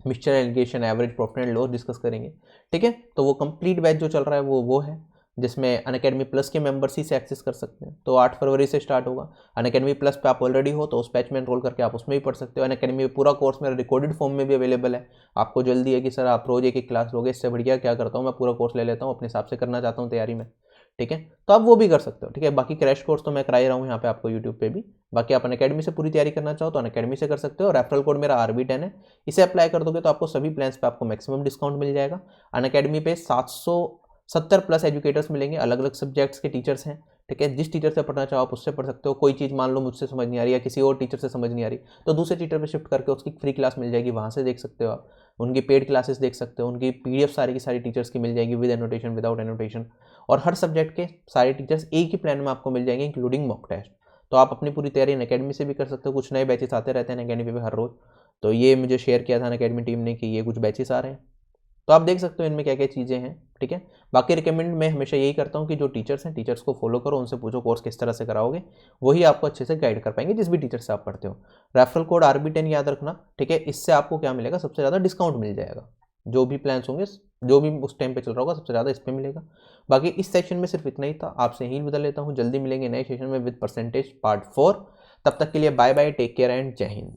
mixture allegation average profit and loss discuss करेंगे। ठीक है, तो वो कंप्लीट बैच जो चल रहा है वो है, जिसमें अनअकैडमी प्लस के मेंबर्स ही से एक्सेस कर सकते हैं। तो 8 फरवरी से स्टार्ट होगा। अनअकैडमी प्लस पे आप ऑलरेडी हो तो उस बैच में एनरोल करके आप उसमें भी पढ़ सकते हो। अनअकैडमी में पूरा कोर्स मेरा रिकॉर्डेड फॉर्म में भी अवेलेबल है। आपको जल्दी है कि सर आप रोज एक क्लास लोगे, इससे बढ़िया क्या करता हूँ मैं पूरा कोर्स ले लेता हूँ, अपने हिसाब से करना चाहता हूँ तैयारी में। ठीक है, तो आप वो भी कर सकते हो। ठीक है, बाकी क्रैश कोर्स तो मैं करा ही रहा हूँ यहाँ पे आपको यूट्यूब पे भी। बाकी आप अनअकैडमी से पूरी तैयारी करना चाहो तो अनअकैडमी से कर सकते हो। रेफरल कोड मेरा RB10 है, इसे अप्लाई कर दोगे तो आपको सभी प्लान्स पे आपको मैक्सिमम डिस्काउंट मिल जाएगा। अनअकैडमी पे 770+ एजुकेटर्स मिलेंगे, अलग अलग सब्जेक्ट्स के टीचर्स हैं। ठीक है, जिस टीचर से पढ़ना चाहो आप उससे पढ़ सकते हो। कोई चीज़ मान लो मुझसे समझ नहीं आ रही या किसी और टीचर से समझ नहीं आ रही तो दूसरे टीचर पे शिफ्ट करके उसकी फ्री क्लास मिल जाएगी, वहाँ से देख सकते हो आप। उनकी पेड क्लासेस देख सकते हो, उनकी पीडीएफ सारी की सारी टीचर्स की मिल जाएगी, विद एनोटेशन विदाउट एनोटेशन। और हर सब्जेक्ट के सारे टीचर्स एक ही प्लान में आपको मिल जाएंगे, इंक्लूडिंग मॉक टेस्ट। तो आप अपनी पूरी तैयारी अनअकैडमी से भी कर सकते हो। कुछ नए बैचेस आते रहते हैं अनअकैडमी पे हर रोज़, तो ये मुझे शेयर किया था अनअकैडमी टीम ने कि ये कुछ बैचेस आ रहे हैं, तो आप देख सकते हो इनमें क्या क्या चीज़ें हैं। ठीक है, बाकी रिकमेंड मैं हमेशा यही करता हूँ कि जो टीचर्स हैं टीचर्स को फॉलो करो, उनसे पूछो कोर्स किस तरह से कराओगे, वही आपको अच्छे से गाइड कर पाएंगे जिस भी टीचर से आप पढ़ते हो। रेफरल कोड RB10 याद रखना। ठीक है, इससे आपको क्या मिलेगा, सबसे ज़्यादा डिस्काउंट मिल जाएगा। जो भी प्लान्स होंगे, जो भी उस टाइम पे चल रहा होगा, सबसे ज़्यादा इस पर मिलेगा। बाकी इस सेक्शन में सिर्फ इतना ही था, आपसे यही बदल लेता हूँ। जल्दी मिलेंगे नए सेशन में विद परसेंटेज पार्ट 4। तब तक के लिए bye bye, take care and Jai Hind.